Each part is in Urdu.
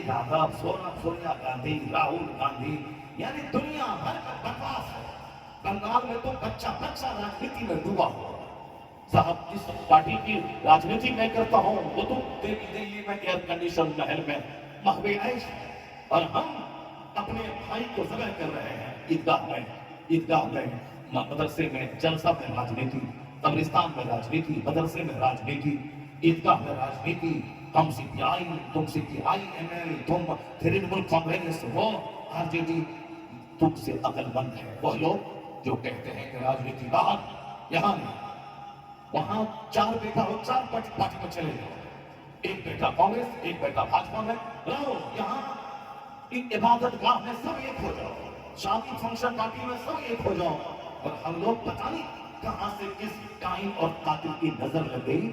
یادو، سونیا گاندھی، راہل گاندھی، یعنی دنیا بھر کا بکواس ہے۔ بنگال میں تو بچہ راجنیتی میں ڈوبا ہوا ہے۔ صاحب جس پارٹی کی راجنیتی میں کرتا ہوں وہ تو دلی میں ایئر کنڈیشن محل میں محو عیش ہے، اور ہم اپنے بھائی کو ذبح کر رہے ہیں عیدگاہ میں، مدرسے میں جلسہ میں راجنیتی، قبرستان میں راجنیتی، مدرسے میں راجنیتی، عیدگاہ میں راجنیتی۔ ہم سی پی آئی، تم سی پی آئی ایم ایل، تم ترنمول کانگریس، وہ آر جے ڈی، تم سے عقل مند ہے وہ لوگ جو کہتے ہیں کہ راجنیتی باہر، یہاں نہیں۔ وہاں 4 بیٹا ہو، 4 پارٹی میں چلے جاؤ، ایک بیٹا کانگریس، ایک بیٹا بھاجپا میں رہو، یہاں عبادت گاہ میں سب ایک ہو جاؤ، شادی فنکشن پارٹی میں سب ایک ہو جاؤ۔ اور ہم لوگ پتہ نہیں کہاں سے کس ٹائم اور قاتل کی نظر لگ گئی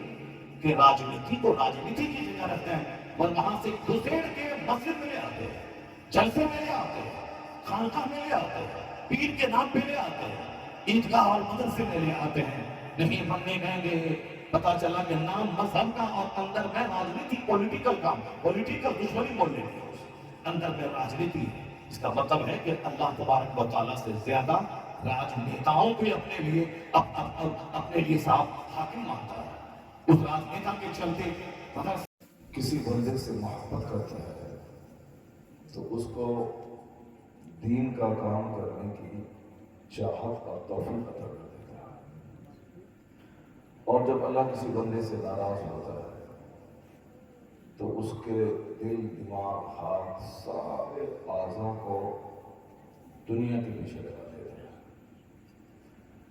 کہ راجنیتی کو راجنیتی کی جگہ رکھتے ہیں، اور وہاں سے گھسیڑ کے مسجد میں لے آتے ہیں، جلسے میں لے آتے ہیں، خانقاہ میں لے آتے ہیں، پیر کے نام پہ لے آتے ہیں، عیدگاہ اور مدرسے میں لے آتے ہیں۔ نہیں بننے گئیں گے، پتا چلا کہ نام مذہب کا اور اندر میں راجنیتی، پولیٹیکل دشمنی بول لیں گے، اندر میں راجنیتی ہے۔ اس کا مطلب ہے کہ اللہ تبارک و تعالیٰ سے زیادہ راجنیتاؤں کو اپنے لیے صاحب حاکم مانتا ہے۔ اس راجنیتا کے چلتے کسی بندے سے محبت کرتا ہے تو اس کو دین کا کام کرنے کی چاہت اور توفیق عطا کر دیتا ہے، اور جب اللہ کسی بندے سے ناراض ہوتا ہے تو اس کے دل، دماغ، ہاتھ، سارے اعضاء کو دنیا کے پیچھے لگا دیتا ہے۔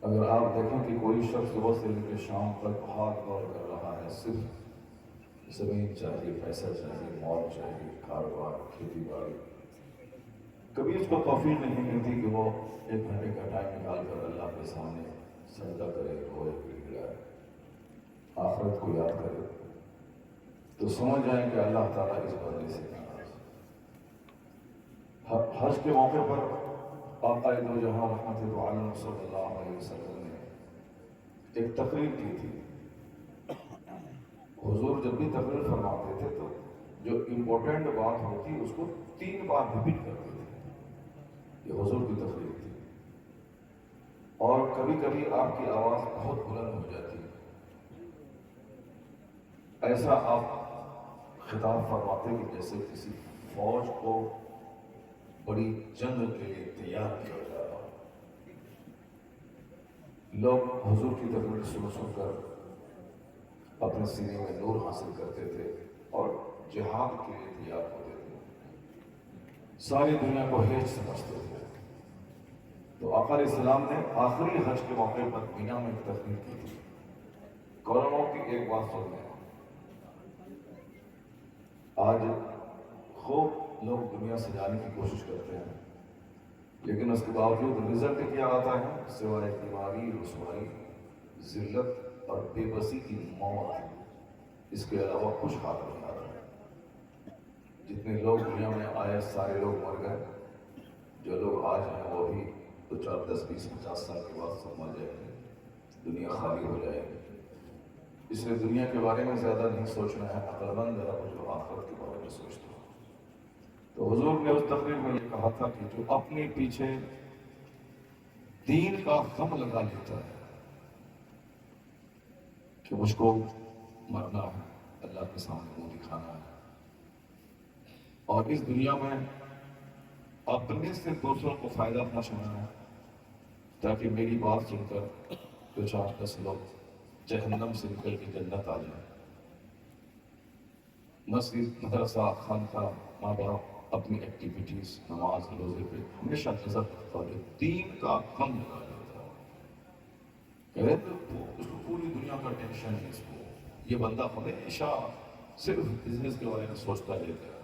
اگر آپ دیکھیں کہ کوئی شخص صبح سے لے کے شام تک بھاگ دوڑ کر رہا ہے، صرف زمین چاہیے، پیسہ چاہیے، مال چاہیے، کاروبار، کھیتی باڑی، کبھی اس کو توفیق نہیں ملتی کہ وہ 1 گھنٹے کا ٹائم نکال کر اللہ کے سامنے سجدہ کرے، روئے، گڑ گڑائے، آخرت کو یاد کرے، تو سمجھ جائیں کہ اللہ تعالیٰ اس بندے سے ناراض ہے۔ حج کے موقع پر آقا دو جہاں رحمت دو عالم صلی اللہ علیہ وسلم نے ایک تقریر کی تھی۔ حضور جب بھی تقریر فرماتے تھے تو جو امپورٹنٹ بات ہوتی اس کو 3 بار ریپیٹ کرتے تھے۔ یہ حضور کی تقریر تھی، اور کبھی کبھی آپ کی آواز بہت بلند ہو جاتی ہے، ایسا آپ خطاب فرماتے کہ جیسے کسی فوج کو بڑی جنگ کے لیے تیار کیا جا رہا ہو۔ لوگ حضور کی تقریر سن کر اپنے سینے میں نور حاصل کرتے تھے اور جہاد کے لیے تیار ہوتے تھے، ساری دنیا کو ہیج سمجھتے تھے۔ تو آقا علیہ السلام نے آخری حج کے موقع پر مینا میں ایک تقریر کی تھی۔ کورونوں کی ایک بات سن لیں، آج خوب لوگ دنیا سجانے کی کوشش کرتے ہیں، لیکن اس کے باوجود رزلٹ کیا آتا ہے؟ سوائے بیماری، رسوائی، ذلت اور بے بسی کی موت، اس کے علاوہ کچھ حال نہیں آتا۔ جتنے لوگ دنیا میں آئے سارے لوگ مر گئے، جو لوگ آج ہیں وہ بھی 2 4 10 20 50 سال کے بعد سب مر جائیں گے، دنیا خالی ہو جائے گی۔ اس لیے دنیا کے بارے میں زیادہ نہیں سوچنا ہے، عقل مند ہے جو آخرت کے بارے میں سوچتا ہے۔ تو حضور نے اس تقریر میں یہ کہا تھا کہ جو اپنے پیچھے دین کا غم لگا لیتا ہے کہ مجھ کو مرنا ہے، اللہ کے سامنے منہ دکھانا ہے، اور اس دنیا میں اپنے سے دوسروں کو فائدہ پہنچانا ہے تاکہ میری بات سن کر 2 4 10 لوگ جہنم سے نکل کے جنت آ جائیں۔ مسجد، مدرسہ، خانقاہ، ماں باپ اپنی ایکٹیویٹیز، نماز، روزے پہ ہمیشہ نظر رکھتا ہے، دین کا غم لگا لیتا ہے، اس کو پوری دنیا کا ٹینشن ہے، اس کو یہ بندہ ہمیشہ صرف بزنس کے بارے میں سوچتا رہتا ہے۔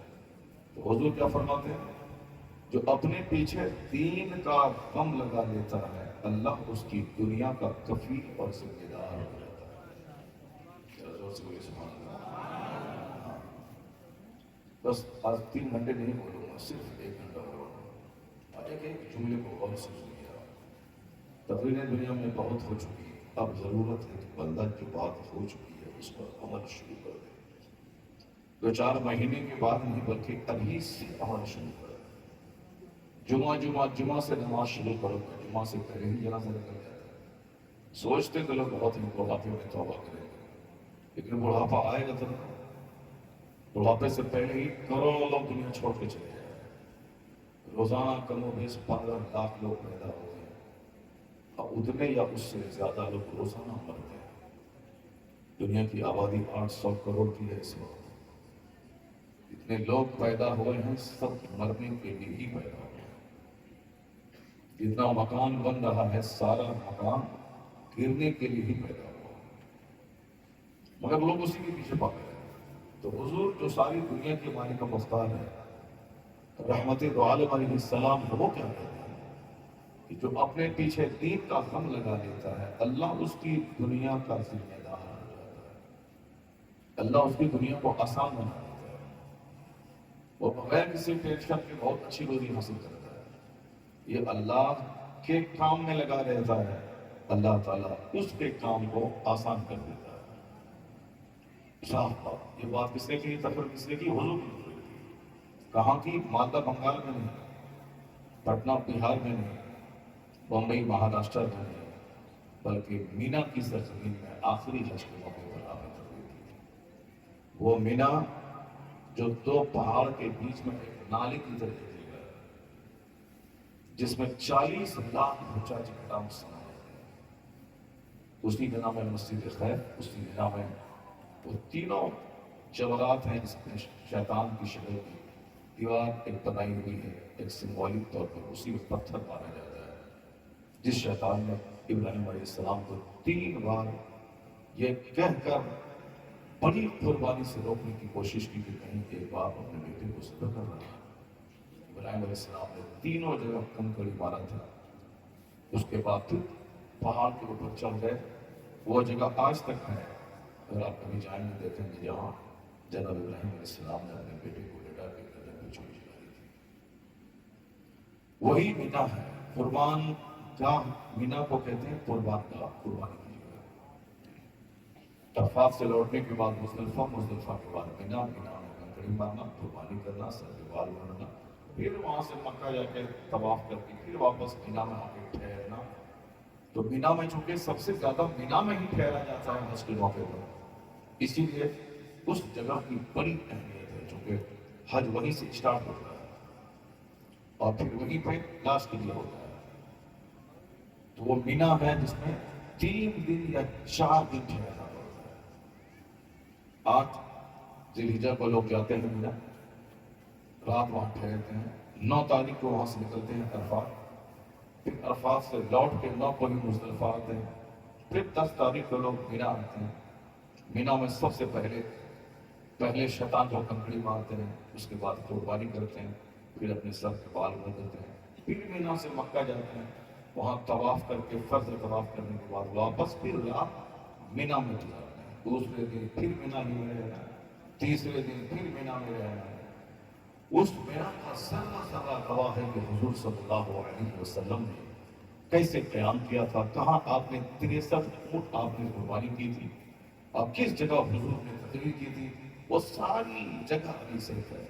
تو حضور کیا فرماتے ہیں؟ جو اپنے پیچھے دین کا غم لگا لیتا ہے، اللہ اس کی دنیا کا کفیل اور ذمہ دار ہو جاتا ہے۔ ذرا زور سے بولیے سبحان اللہ۔ بس آج 3 گھنٹے نہیں بولوں گا، صرف 1 گھنٹہ بولوں گا۔ آج ایک جملے کو غور سے سنیے۔ تقریریں دنیا میں بہت ہو چکی ہیں، اب ضرورت ہے کہ بندہ جو بات ہو چکی ہے اس پر عمل شروع کر دے۔ دو چار مہینے کے بعد نہیں بلکہ ابھی سے آنا شروع کرو. جمعہ سے نماز شروع کرو. جمعہ سے پہلے ہی جنازہ نکل جاتا ہے. سوچتے کہ لوگ بہت ہی بڑھاپے میں توبہ کریں گے، لیکن بڑھاپا آئے گا تو بڑھاپے سے پہلے ہی کروڑوں لوگ دنیا چھوڑ کے چلے جائیں. روزانہ کم و بیش 15 لاکھ لوگ پیدا ہوتے ہیں اور اتنے یا اس سے زیادہ لوگ روزانہ مرتے ہیں. دنیا کی آبادی 800 کروڑ کی ہے اس وقت. اتنے لوگ پیدا ہوئے ہیں، سب مرنے کے لیے ہی پیدا ہوئے ہیں. جتنا مکان بن رہا ہے سارا مکان گرنے کے لیے ہی پیدا ہوا، مگر لوگ اسی کے پیچھے پا گئے. تو حضور جو ساری دنیا کے مالک کا مختار ہے، رحمت دو عالم علیہ السلام، وہ کیا کہتے ہیں کہ جو اپنے پیچھے دین کا غم لگا لیتا ہے اللہ اس کی دنیا کا ذمہ دار ہو جاتا ہے. اللہ اس کی دنیا کو آسان بنا دیتا ہے. وہ بغیر کسی ٹینشن کے بہت اچھی روزی حاصل کرتا ہے. یہ اللہ کے کام میں لگا رہتا ہے، اللہ تعالیٰ اس کے کام کو آسان کر دیتا ہے. صاف بات. یہ بات کس نے کی؟ تفر کس نے کی؟ حضور کی. کہاں کی؟ مالدہ بنگال میں نہیں، پٹنہ بہار میں نہیں، بمبئی مہاراشٹر میں نہیں، بلکہ مینا کی سرزمین میں آخری حج کے موقع پر آپ نے تقریر کی تھی. وہ مینا جو دو پہاڑ کے بیچ میں ایک نالے کی طرح دی گیا، جس میں 40 لاکھ بچہ چکٹام سنایا گیا. اسی کا نام ہے مسجد خیر. اسی کا نام ہے وہ تینوں جوہرات ہیں جس میں شیطان کی شکل کی دیوار ایک بنائی ہوئی ہے. ایک سمبولک طور پر اسی میں پتھر مارا جاتا ہے، جس شیطان نے ابراہیم علیہ السلام کو 3 بار یہ کہہ کر بڑی قربانی سے روکنے کی کوشش کی کہ کہیں ایک باپ اپنے بیٹے کو ذبح کر رہا ہے. ابراہیم علیہ السلام نے تینوں جگہ کنکڑی مارا تھا. اس کے بعد پھر پہاڑ کے اوپر چڑھ گئے. وہ جگہ آج تک ہے. اگر آپ کبھی جائیں گے دیکھیں گے جہاں جناب ابراہیم علیہ السلام نے اپنے بیٹے کو لٹا کے گردن پہ چھری چلا دی تھی. وہی مینا ہے. قربان گاہ مینا کو کہتے ہیں قربان گاہ، قربانی کی جگہ. عرفات سے لوٹنے کے بعد مزدلفہ کے بعد مینا میں کنکڑی مارنا، قربانی کرنا، سر کے بال بننا، پھر وہاں سے مکہ جا کے طواف کر کے پھر واپس مینا میں آ کے ٹھہرنا. تو مینا میں چونکہ سب سے زیادہ مینا میں ہی ٹھہرا جاتا ہے حج کے موقع پر، اسی لیے اس جگہ کی بڑی اہمیت ہے. چونکہ حج وہیں سے اسٹارٹ ہوتا ہے اور پھر وہیں پہ لاسٹ کے لیے ہوتا ہے. تو وہ مینا ہے جس میں 3 دن یا 4 دن ٹھہرنا ہوتا ہے. 8 ذی الحجہ کو لوگ جاتے ہیں مینا، رات وہاں ٹھہرتے ہیں. 9 تاریخ کو وہاں سے نکلتے ہیں عرفات. پھر عرفات سے لوٹ کے 9 کو ہی مزدلفہ آتے ہیں. پھر 10 تاریخ کو لوگ مینا آتے ہیں. مینا میں سب سے پہلے شیطان کو کنکڑی مارتے ہیں، اس کے بعد قربانی کرتے ہیں، پھر اپنے سر کے بال بدلتے ہیں. پھر مینا سے مکہ جاتے ہیں، وہاں طواف کر کے فرض طواف کرنے کے بعد واپس پھر رات مینا میں گزارتے ہیں. دوسرے دن پھر مینا ہی میں رہنا ہے، تیسرے دن پھر مینا میں رہنا ہے. اس مینا کا ذرہ گواہ ہے کہ حضور صلی اللہ علیہ وسلم نے کیسے قیام کیا تھا، کہاں آپ نے 63 اونٹ آپ نے قربانی کی تھی، اور کس جگہ حضور نے تقریر کی تھی. وہ ساری جگہ ابھی صحیح ہے،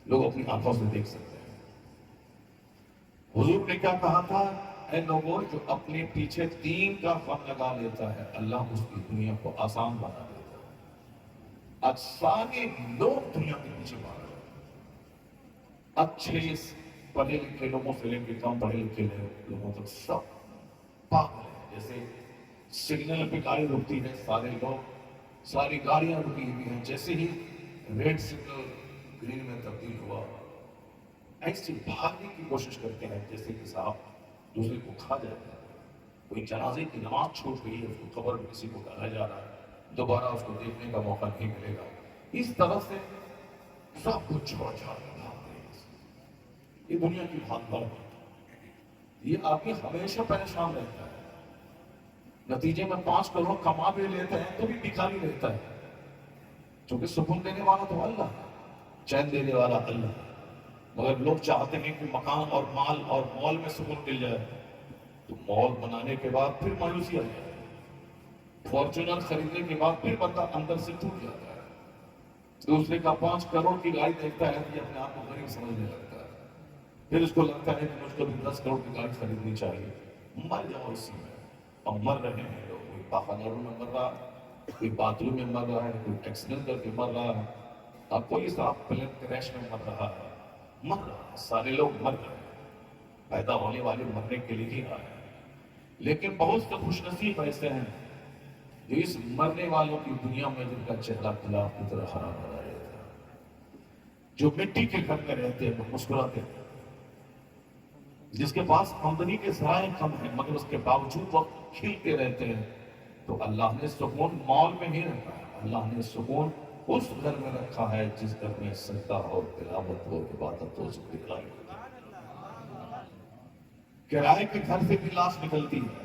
لوگ اپنی آنکھوں سے دیکھ سکتے ہیں. حضور نے کیا کہا تھا؟ اے لوگوں، جو اپنے پیچھے دین کا غم لگا لیتا ہے اللہ اس کی دنیا کو آسان بنا دیتا ہے. آج سارے لوگ دنیا کے پیچھے بھاگ رہے ہیں. اچھے پڑھے لکھے لوگوں سے لے کے کم پڑھے لکھے لوگوں تک سب پاگل ہیں. جیسے سگنل پہ گاڑی رکتی ہے، ساری گاڑیاں رکی ہوئی ہیں. جیسے ہی ریڈ سگنل گرین میں تبدیل ہوا، ایسی بھاگنے کی کوشش کرتے ہیں جیسے کہ صاحب دوسرے کو کھا جائے گا. کوئی جنازے کی نماز چھوٹ گئی ہے، اس کو قبر میں کسی کو ڈالا جا رہا ہے، دوبارہ اس کو دیکھنے کا موقع نہیں ملے گا. اس طرح سے سب کچھ چھوڑ چھاڑ کر بھاگتے ہیں. یہ دنیا کی بھاگ دوڑ ہے. یہ آدمی ہمیشہ پریشان رہتا ہے. نتیجے میں 5 کروڑ کما بھی لیتے ہیں تو بھی بھکاری رہتا ہے. کیونکہ سکون دینے والا تو اللہ ہے، چین دینے والا اللہ ہے. مگر لوگ چاہتے ہیں کہ مکان اور مال اور مال میں سکون مل جائے، تو مال بنانے کے بعد پھر مایوسی آ جائے. فارچونر خریدنے کے بعد پھر بندہ اندر سے ٹوٹ جاتا ہے. دوسرے کا 5 کروڑ کی گاڑی دیکھتا ہے تو یہ اپنے آپ کو غریب سمجھنے لگتا ہے، پھر اس کو لگتا ہے کہ مجھ کو بھی 10 کروڑ کی گاڑی خریدنی چاہیے۔ مر جاؤ اسی میں۔ اور مر رہے ہیں لوگ، کوئی پاخانوں میں مر رہا ہے، کوئی باتھ روم میں مر رہا ہے، کوئی ایکسیڈنٹ کر کے مر رہا ہے، اور کوئی صاحب پلین کریش میں مر رہا ہے۔ مر رہا ہے، سارے لوگ مر رہے ہیں، پیدا ہونے والے مرنے کے لیے ہی آئے ہیں۔ لیکن بہت سے خوش نصیب ایسے ہیں جو اس مرنے والوں کی دنیا میں جن کا چہرہ گلاب کی طرح ہرا بھرا رہتا ہے، جو مٹی کے گھر میں رہتے ہیں، وہ مسکراتے ہیں، جس کے پاس آمدنی کے ذرائع کم ہیں مگر اس کے باوجود وہ کھلتے رہتے ہیں، تو اللہ نے سکون مال میں نہیں رکھا ہے، اللہ نے سکون اس گھر میں رکھا ہے جس گھر میں سجدہ ہو، تلاوت ہو، عبادت ہو، ذکر ہو۔ کرائے کے گھر سے بھی لاش نکلتی ہے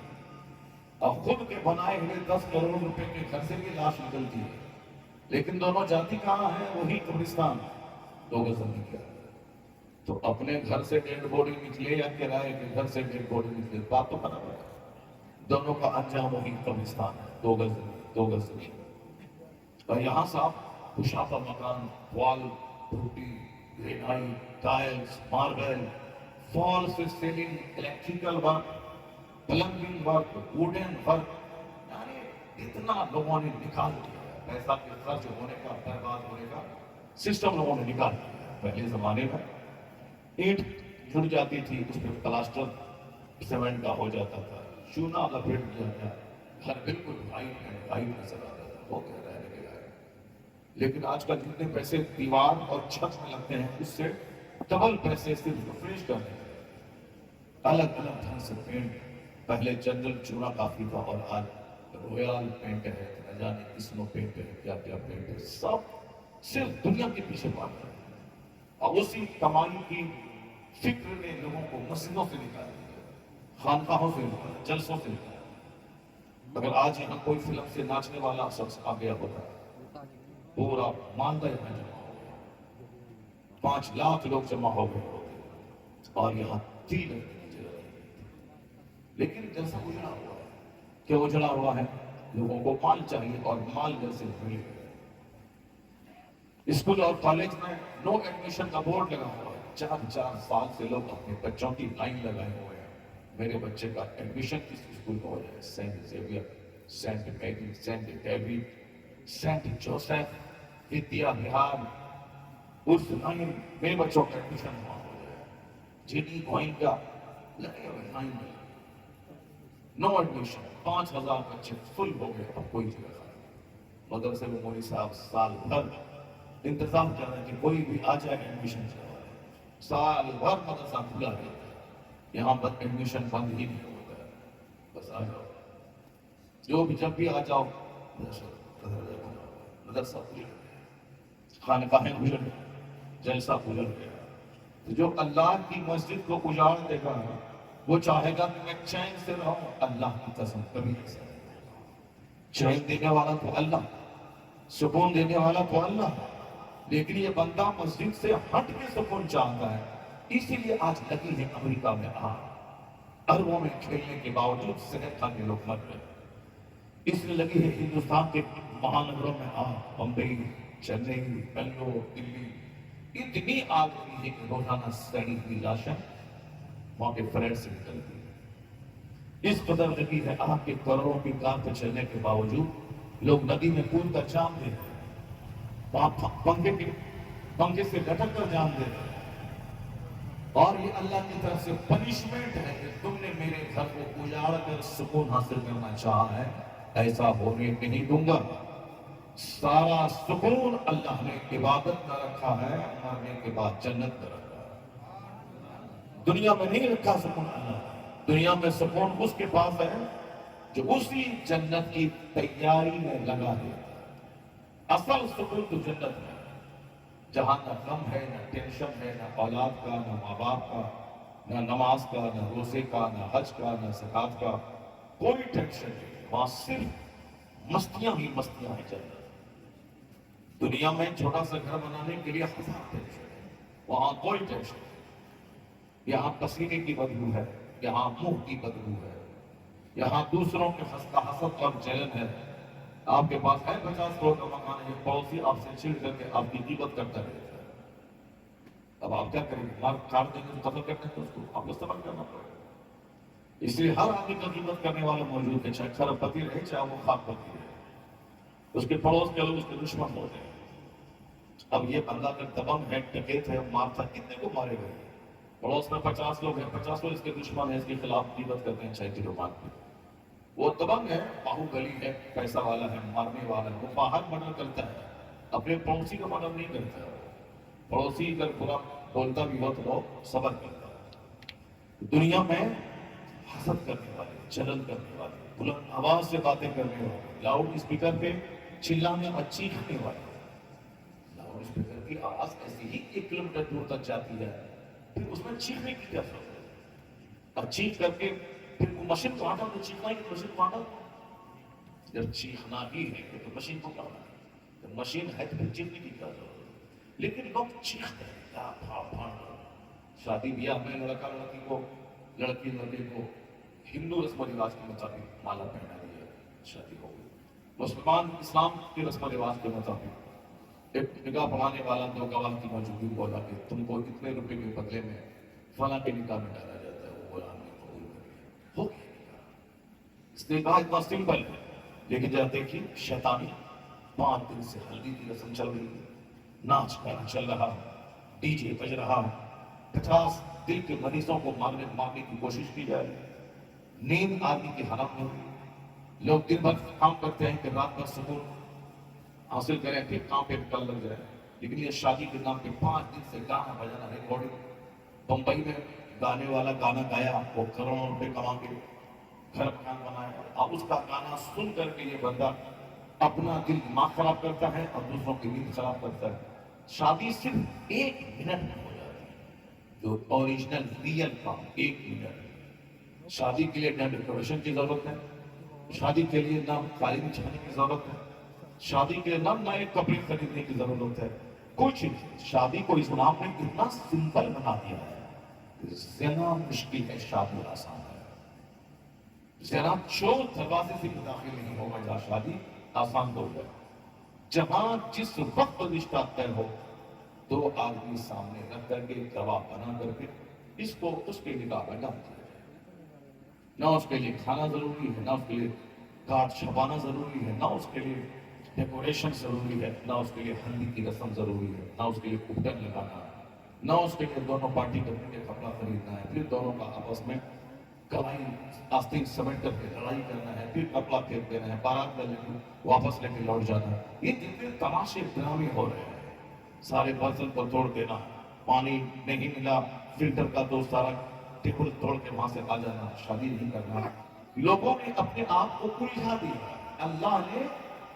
اور خود کے بنائے ہوئے 10 کروڑ روپے کے گھر سے بھی لاش نکلتی ہے، لیکن دونوں جاتی کہاں ہیں؟ وہی قبرستان، 2 گز زمین کے اندر۔ تو اپنے گھر سے ڈیڈ باڈی نکلے یا کرائے کے گھر سے ڈیڈ باڈی نکلے، بات تو برابر ہے، دونوں کا انجام وہی قبرستان ہے، 2 گز زمین، 2 گز زمین۔ اور یہاں صاحب کشادہ مکان، wall putty, granite, tiles, marble, false ceiling, electrical work, plumbing work, wooden work, یعنی اتنا لوگوں نے نکال دیا ہے، پیسہ کے خرچ ہونے کا، برباد ہونے کا سسٹم لوگوں نے نکال دیا ہے۔ پہلے زمانے میں اینٹ جڑ جاتی تھی، اس پہ پلاسٹر سیمنٹ کا ہو جاتا تھا، چونا لپیٹ دیا گیا، گھر بالکل وائٹ اینڈ وائٹ نظر آتا تھا، وہ کہہ رہے ہیں کہ لیکن آج کل جتنے پیسے دیوار اور چھت میں لگتے ہیں اس سے ڈبل پیسے صرف ریفریش کرنے ہیں، الگ الگ ڈھنگ سے پینٹ۔ پہلے جنرل چونا کافی تھا اور آج رویال پینٹ ہے، نہ جانے کسنو پینٹ ہے، کیا کیا پینٹ ہے، سب صرف دنیا کے پیچھے بھاگ رہے ہیں۔ اور اسی کمائی کی فکر نے لوگوں کو مسجدوں سے نکال دیا، خانقاہوں سے نکالا، جلسوں سے نکالا۔ اگر آج یہاں کوئی فلم سے ناچنے والا شخص آ گیا ہوتا پورا ماندہ یہاں جمع ہو گیا، 5 لاکھ لوگ جمع ہو گئے ہوتے اور یہاں 3 لوگ کی جگہ رہی تھی۔ لیکن جیسا اجڑا ہوا ہے، کیا اجڑا ہوا ہے؟ لوگوں کو مال چاہیے اور مال جیسے مل گئے۔ اسکول اور کالج میں نو ایڈمیشن کا بورڈ لگا ہوا ہے، 4 سال سے لوگ اپنے بچوں کی لائن لگائے ہوئے ہیں، میرے بچے کا ایڈمیشن کس اسکول میں ہو جائے، سینٹ زیویئر، سینٹ میری، سینٹ ڈیوڈ، سینٹ جوسف، ودیا وہار، اس لائن میرے بچوں کا ایڈمیشن وہاں ہو جائے۔ جی ڈی گوئنگ کا لگے ہوئے لائن میں، نو ایڈمیشن، 5000 بچے فل ہو گئے، اب کوئی جگہ خالی۔ مدرسے میں مولوی صاحب سال بھر انتظام کر رہے ہیں کہ کوئی بھی آ جائے ایڈمیشن چلوائے، سال بھر مدرسہ کھلا رہتا ہے، یہاں پر ایڈمیشن بند ہی نہیں ہوتا ہے، بس آ جاؤ، جو بھی جب بھی آ جاؤ، مدرسہ گزر گیا، خانقاہیں گزر گیا، جلسہ گزر گیا۔ تو جو اللہ کی مسجد کو اجاڑ دے گا وہ چاہے گا کہ میں چین سے رہوں، اللہ کی قسم کبھی ایسا نہیں ہوگا۔ چین دینے والا تو اللہ، سکون دینے والا تو اللہ، لیکن یہ بندہ مسجد سے ہٹ کے سکون چاہتا ہے، اسی لیے آج لگی ہے امریکہ میں آگ، اربوں میں کھیلنے کے باوجود صحت کھانے لوگ مر رہے ہیں، اس لیے لگی ہے ہندوستان کے مہانگروں میں آگ، بمبئی، چنئی، بنگلور، دلی، اتنی آگ لگی ہے کہ روزانہ سڑی ہوئی لاشیں وہاں کے فلیٹ سے نکلتی ہے۔ اس قدر لگی ہے آگ کے کروڑوں کی کار پہ چلنے کے باوجود لوگ ندی میں کود کر جان دے رہے ہیں، وہاں پنکھے سے لٹک کر جان دے رہے ہیں، اور یہ اللہ کی طرف سے پنشمنٹ ہے کہ تم نے میرے گھر کو اجاڑ کر سکون حاصل کرنا چاہا ہے، ایسا ہونے نہیں دوں گا۔ سارا سکون اللہ نے عبادت میں رکھا ہے، مرنے کے بعد جنت میں رکھا ہے، دنیا میں نہیں رکھا سکون اللہ۔ دنیا میں سکون اس کے پاس ہے جو اسی جنت کی تیاری میں لگا ہے۔ اصل سکون تو جنت ہے، جہاں نہ غم ہے، نہ ٹینشن ہے، نہ اولاد کا، نہ ماں باپ کا، نہ نماز کا، نہ روزے کا، نہ حج کا، نہ زکات کا، کوئی ٹینشن نہیں، وہاں صرف مستیاں ہی مستیاں ہیں جنت۔ دنیا میں چھوٹا سا گھر بنانے کے لیے 1000 ٹینشن ہے، وہاں کوئی ٹینشن نہیں۔ یہاں پسینے کی بدبو ہے، یہاں منہ کی بدبو ہے، یہاں دوسروں کے حسد اور جلن ہے، آپ کے پاس ہے 50 کروڑ کا مکان ہے، یہ پڑوسی آپ سے چھیڑ کر کے آپ کی غیبت کرتا رہتا ہے، اب آپ کیا کریں گے؟ مار کاٹ دیں گے تو قتل کرنے کو اس کو آپ کو استعمال کرنا پڑے گا۔ اس لیے ہر آدمی کا غیبت کرنے والا موجود ہے، چاہے کھرب پتی رہے چاہے وہ خاک پتی رہے، اس کے پڑوس کے لوگ اس کے دشمن ہوتے ہیں۔ اب یہ بندہ اگر دبنگ ہے، ڈکیت ہے، مارتا، کتنے کو مارے گئے؟ پڑوس میں 50 لوگ ہیں، 50 لوگ اس کے دشمن ہیں، اس کے خلاف غیبت کرتے ہیں، چاہے کلو مارتے ہیں۔ وہ دبنگ ہے، باہو گلی ہے، پیسہ والا ہے، مارنے والا ہے، وہ باہر مرڈر کرتا ہے، اپنے پڑوسی کا مرڈر نہیں کرتا ہے۔ پڑوسی اگر برا بولتا بھی ہو تو وہ صبر کرتا ہے۔ دنیا میں حسد کرنے والے، جلن کرنے والے، بلند آواز سے باتیں کرنے والے، لاؤڈ اسپیکر پہ چلانے اور چیخنے والے، لاؤڈ اسپیکر کی آواز ایسی ہی 1 کلومیٹر دور تک جاتی ہے، پھر اس میں چیخنے کی کیا ضرورت ہے؟ اور چیخ کر کے پھر وہ مشین کو ہٹا تو چیخنا ہی مشین کو ہٹا، جب چیخنا ہی ہے تو مشین کو کیا ہونا ہے؟ مشین ہے تو پھر چیخنے کی کیا ضرورت ہے؟ لیکن لوگ چیختے ہیں، کیا پھاڑ پھاڑ کر۔ شادی بیاہ میں لڑکا لڑکی کو، لڑکی لڑکے کو ہندو رسم و رواج کے مطابق مالا پہنا دیا، شادی ہو گئی۔ مسلمان اسلام کے رسم و رواج کے مطابق ایک نکاح پڑھانے والا 2 گواہ کی موجودگی بولا کہ تم کو اتنے روپے کے بدلے میں فلاں کے نکاح میں ڈالا جاتا ہے، وہ بولا ہم نے قبول کر لیا، ہو گیا نکاح۔ اس نے کہا اتنا سمپل ہے، لیکن جب دیکھیے شیطانی 5 دن سے ہلدی کی رسم چل رہی ہے، ناچ گانا چل رہا، ڈی جے بج رہا، 50 دل کے مریضوں کو مارنے کی کوشش کی جائے، نیند آدمی کی حرام ہو گئی، لوگ دن بھر کام کرتے ہیں کہ رات بھر سکون حاصل کریں، پھر کام پہ کل لگ جائے، لیکن یہ شادی کے نام پہ 5 دن سے گانا بجانا ریکارڈنگ۔ بمبئی میں گانے والا گانا گایا، وہ کروڑوں روپے کما کے گھر مکان بنایا، اب اس کا گانا سن کر کے یہ بندہ اپنا دل دماغ خراب کرتا ہے اور دوسروں کی نیند خراب کرتا ہے۔ شادی صرف 1 منٹ میں ہو جاتی ہے، جو اوریجنل ریئل کام 1 منٹ۔ شادی کے لیے نہ ڈیکوریشن کی ضرورت ہے، شادی کے لیے نہ قالین بچھانے کی ضرورت ہے، شادی کے لیے نہ نئے کپڑے خریدنے کی ضرورت ہے، کچھ نہیں۔ شادی کو اسلام نے اتنا سمپل بنا دیا ہے کہ زنا مشکل ہے، شادی آسان ہے۔ زنا چور دروازے سے بھی داخل نہیں ہوگا، جہاں شادی آسان ہو جائے۔ جہاں جس وقت رشتہ طے ہو، 2 آدمی سامنے رکھ کر کے گواہ بنا کر کے اس کو اس کے نکاح میں ڈال دیا جائے۔ نہ اس کے لیے کھانا ضروری ہے، نہ اس کے لیے کارڈ چھپانا ضروری ہے، نہ اس کے لیے ڈیکوریشن ضروری ہے، نہ اس کے لیے ہلدی کی رسم ضروری ہے، نہ اس کے لیے کپڑن لگانا ہے، نہ اس کے لیے دونوں پارٹی کا کپڑا خریدنا ہے، پھر دونوں کا آپس میں کڑائی آستین سمیٹ کر کے لڑائی کرنا ہے، پھر کپڑا پھینک دینا ہے، بارات میں واپس لے کے لوٹ جانا ہے۔ یہ جتنے تماشے ڈرامے ہو رہے ہیں، سارے برتن کو توڑ دینا، پانی نہیں ملا فلٹر کا تو سارا ٹیبل توڑ کے وہاں سے آ جانا، شادی نہیں کرنا۔ لوگوں نے اپنے آپ کو الجھا دیا، اللہ نے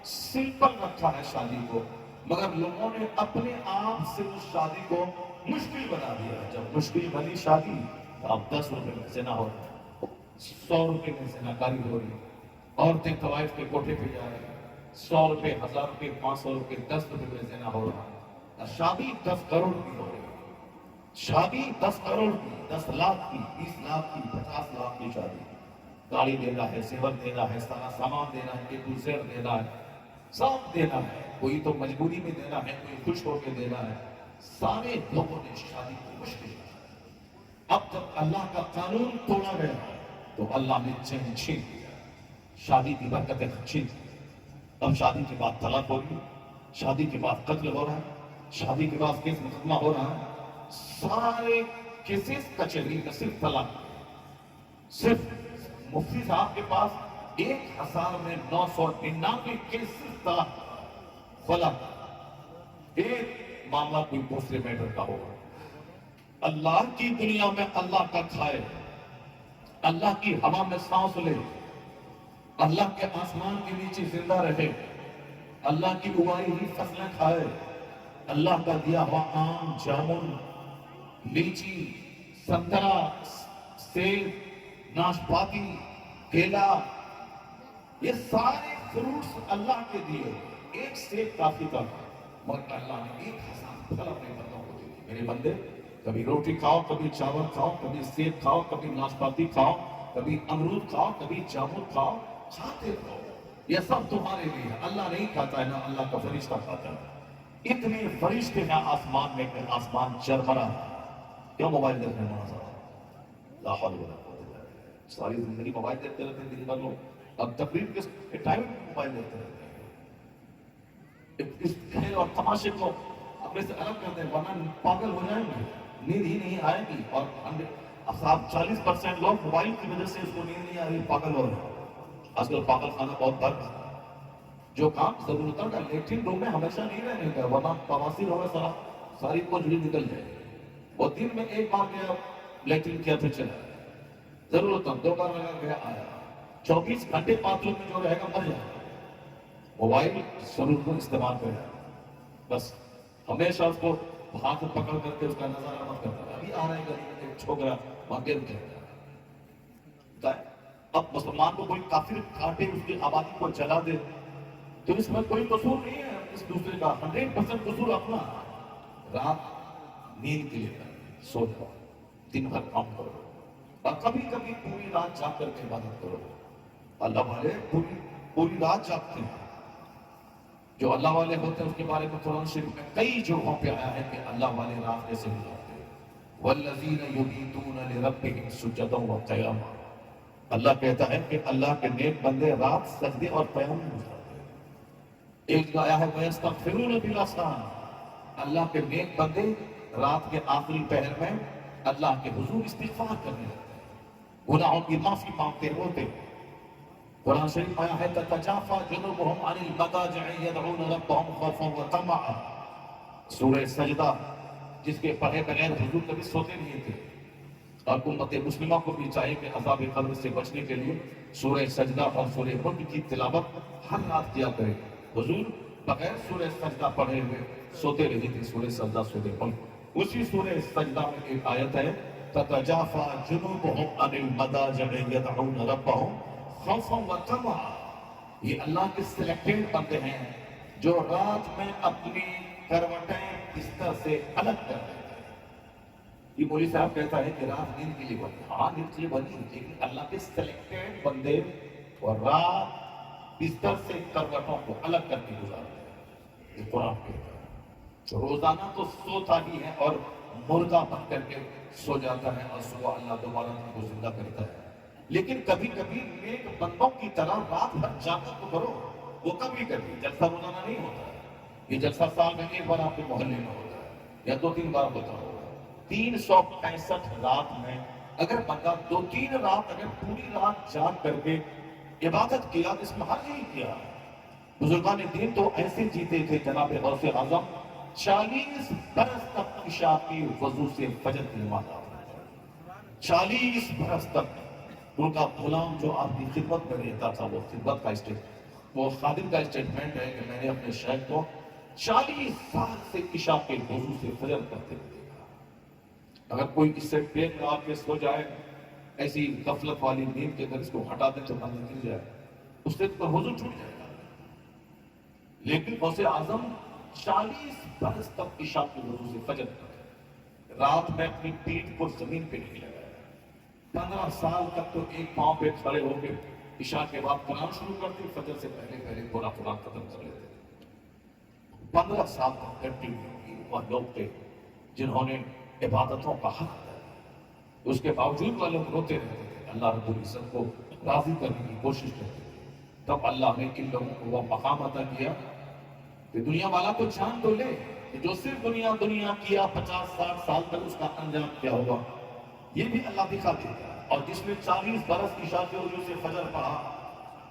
سمپل رکھا ہے شادی کو، مگر لوگوں نے اپنے آپ سے اس شادی کو مشکل بنا دیا۔ جب مشکل بنی شادی تو اب 10 روپے میں زنا ہو رہا ہے، 100 روپے میں زناکاری ہو رہی ہے، عورتیں طوائف کے کوٹھے پہ جا رہی ہیں، 100 روپے، 1000 روپے، 500 روپے، 10 روپے میں زنا ہو رہا ہے۔ شادی 10 کروڑ کی ہو رہی ہے، شادی 10 کروڑ کی، 10 لاکھ کی، 20 لاکھ کی، 50 لاکھ کی شادی۔ گاڑی دینا ہے، زیور دینا ہے، سارا سامان دینا ہے، A to Z دینا ہے، سب دینا ہے، کوئی تو مجبوری میں دینا ہے، کوئی خوش ہو کے دینا ہے۔ سارے لوگوں نے شادی کو مشکل بنا۔ اب جب اللہ کا قانون توڑا گیا تو اللہ نے چین چھین دیا، شادی کی برکتیں چھین دی۔ اب شادی کے بعد طلاق ہو رہی ہے، شادی کے بعد قتل ہو رہا ہے، شادی کے بعد کیس مقدمہ ہو رہا ہے، سارے کیسز کچہری میں صرف طلاق، صرف مفتی صاحب کے پاس 1000 میں 999 کیس صرف طلاق خلا، ایک معاملہ کوئی دوسرے میٹر کا ہوگا۔ اللہ کی دنیا میں اللہ کا کھائے، اللہ کی ہوا میں سانس لے، اللہ کے آسمان کے نیچے زندہ رہے، اللہ کی اگائی ہوئی فصلیں کھائے، اللہ کا دیا ہوا آم، جامن، لیچی، سنترا، سیب، ناشپاتی، کیلا، یہ سارے فروٹس اللہ کے دیے، ایک سیب کافی تھا، مگر اللہ نے 1000 پھل اپنے بندوں کو دیے۔ میرے بندے، کبھی روٹی کھاؤ، کبھی چاول کھاؤ، کبھی سیب کھاؤ، کبھی ناشپاتی کھاؤ، کبھی امرود کھاؤ، کبھی جامن کھاؤ، کھاتے رہو۔ یہ سب تمہارے لیے، اللہ نہیں کھاتا ہے نہ اللہ کا فرشتہ کھاتا ہے۔ اتنے فرشتے ہیں آسمان میں کہ آسمان چرمرا، کیوں موبائل دیکھنے میں آسان؟ لا حول ولا قوت الا باللہ۔ ساری زندگی موبائل دیکھتے رہتے ہیں دن بھر لوگ، اب تقریر کے ٹائم موبائل دیکھتے رہتے ہیں، اس کھیل اور تماشے کو اپنے سے الگ کرتے ہیں، ورنہ پاگل ہو جائیں گے، نیند ہی نہیں آئے گی۔ اور اب 40% لوگ موبائل کی وجہ سے اس کو نیند نہیں آ رہی، پاگل ہو رہے ہیں۔ آج کل پاگل خانہ بہت بڑھ ہے۔ جو کام ضرورت کا لیٹرین روم میں ہمیشہ نہیں رہنے کا، ورنہ پواسی ہوگا ساری کچھ نکل جائے، وہ دن میں ایک بار گیا لیٹرین کیا پھر چلا، ضرورت دو بار لگا گیا آیا، 24 گھنٹے باتھ روم میں جو رہے گا مر جائے گا۔ موبائل ضرورت کو استعمال کرے، بس ہمیشہ اس کو ہاتھ پکڑ کر کے اس کا نظارہ مت کرتا۔ ابھی آ رہا ہے گلی میں ایک چھوکرا وہاں گر گیا، اب مسلمان کو کوئی کافر کاٹے اس کی آبادی کو جلا دے تو اس میں کوئی قصور نہیں ہے اس دوسرے کا، 100% قصور اپنا۔ رات نیند کے لیے سو جاؤ، دن بھر کام کرو، اور کبھی کبھی پوری رات جاگ کر کے عبادت کرو۔ اللہ والے پوری رات جاگتے ہیں، جو اللہ والے ہوتے ہیں اس کے بارے میں قرآن شریف میں کئی جگہوں پہ آیا ہے کہ اللہ والے رات کیسے گزارتے ہیں۔ وَالَّذِينَ يُبِيتُونَ لِرَبِّهِمْ سُجَّدًا وَقِيَامًا، اللہ کہتا ہے کہ اللہ کے نیک بندے رات سجدے اور قیام میں گزارتے ہیں۔ ایک آیا ہے وَيَسْتَغْفِرُونَ بِالْأَسْحَارِ، اللہ کے نیک بندے رات کے آخری پہر میں اللہ کے حضور استغفار کرنے لگتے ہیں، گناہوں کی معافی مانگتے ہوتے۔ قرآن شریف آیا ہے تتجافى جنوبهم عن المضاجع يدعون ربهم خوفا وطمعا، سورہ سجدہ جس کے پڑھے بغیر حضور کبھی سوتے نہیں تھے، اور امت مسلمہ کو بھی چاہیے کہ عذاب قبر سے بچنے کے لیے سورہ سجدہ اور سورہ ملک کی تلاوت ہر رات کیا کرے۔ حضور بغیر سورہ سجدہ پڑھے ہوئے سوتے نہیں تھے، سورہ سجدہ سورہ ملک۔ اسی سورہ سجدہ میں ایک آیت ہے تتجافى جنوبهم عن المضاجع يدعون ربهم خوفا وطمعا، یہ اللہ کے سلیکٹڈ بندے ہیں جو رات میں اپنی کروٹیں بستر سے الگ کر دیتے ہیں۔ یہ مولوی صاحب کہتا ہے کہ رات نیند کے لیے بنی، ہاں نیند کے لیے بنی، لیکن اللہ کے سلیکٹڈ بندے اور رات بستر سے کروٹوں کو الگ کر کے گزارتے ہیں، یہ قرآن کہتا ہے۔ روزانہ تو سوتا ہی ہے اور مردہ بن کر کے سو جاتا ہے، اور صبح اللہ دوبارہ ان کو زندہ کرتا ہے، لیکن کبھی کبھی نیک بندوں کی طرح رات بھر جاگا تو کرو۔ وہ کبھی کبھی، جلسہ روزانہ نہیں ہوتا ہے، یہ جلسہ سال میں ایک بار آپ کے محلے میں ہوتا ہے یا 2-3 بار ہوتا ہوگا۔ 365 رات میں اگر بندہ 2-3 رات اگر پوری رات جاگ کر کے عبادت کیا تو اس میں حرج نہیں کیا۔ بزرگان دین تو ایسے جیتے تھے، جناب غوث اعظم 40 برس تک عشاء کی وضو سے فجر کی نماز آتا ہے، 40 برس تک۔ ان کا غلام جو آپ کی خدمت میں رہتا تھا، وہ خدمت کا وہ خادم کا اسٹیٹمنٹ ہے کہ میں نے اپنے شیخ کو 40 سال سے عشاء کے وضو سے فجر کرتے ہوئے دیکھا۔ اگر کوئی اس سے پیٹ آپ کے سو جائے، ایسی غفلت والی نیند کے اگر اس کو ہٹا دیں تو بند گر جائے، اس سے تو وضو چھوٹ جائے گا۔ لیکن غوث اعظم 40 برس تک عشاء کے وضو سے فجر کرتے، رات میں اپنی پیٹھ کو زمین پہ نہیں لگایا۔ 15 سال تک تو ایک پاؤں پہ کھڑے ہو کے عشاء کے بعد قرآن شروع کرتے، فجر سے پہلے پہلے پورا قرآن ختم کر لیتے۔ 15 سال تک کنٹینیو وہ لوگ تھے جنہوں نے عبادتوں کا حق دیا، اس کے باوجود وہ لوگ روتے رہتے تھے، اللہ رب العزت کو راضی کرنے کی کوشش کرتے تھے۔ تب اللہ نے ان لوگوں کو وہ مقام عطا کیا کہ دنیا والا تو جان تو لے کہ جو صرف دنیا کیا 50-60 سال تک اس کا انجام کیا ہوگا یہ بھی اللہ دکھا دیتا ہے۔ اور جس نے 40 برس عشاء کے وضو سے فجر پڑھا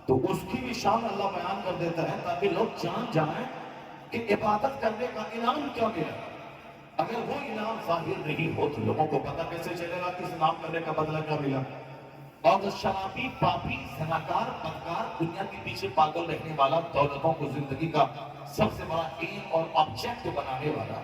تو اس کی بھی شان اللہ بیان کر دیتا ہے تاکہ لوگ جان جائیں کہ عبادت کرنے کا انعام کیا ملا۔ اگر وہ انعام ظاہر نہیں ہو تو لوگوں کو پتہ کیسے چلے گا کہ اس انعام کرنے کا بدلہ کیا ملا؟ اور شرابی، پاپی، زناکار، بدکار، دنیا کے پیچھے پاگل رہنے والا، دولتوں کو زندگی کا سب سے بڑا ایم اور آبجیکٹ بنانے والا،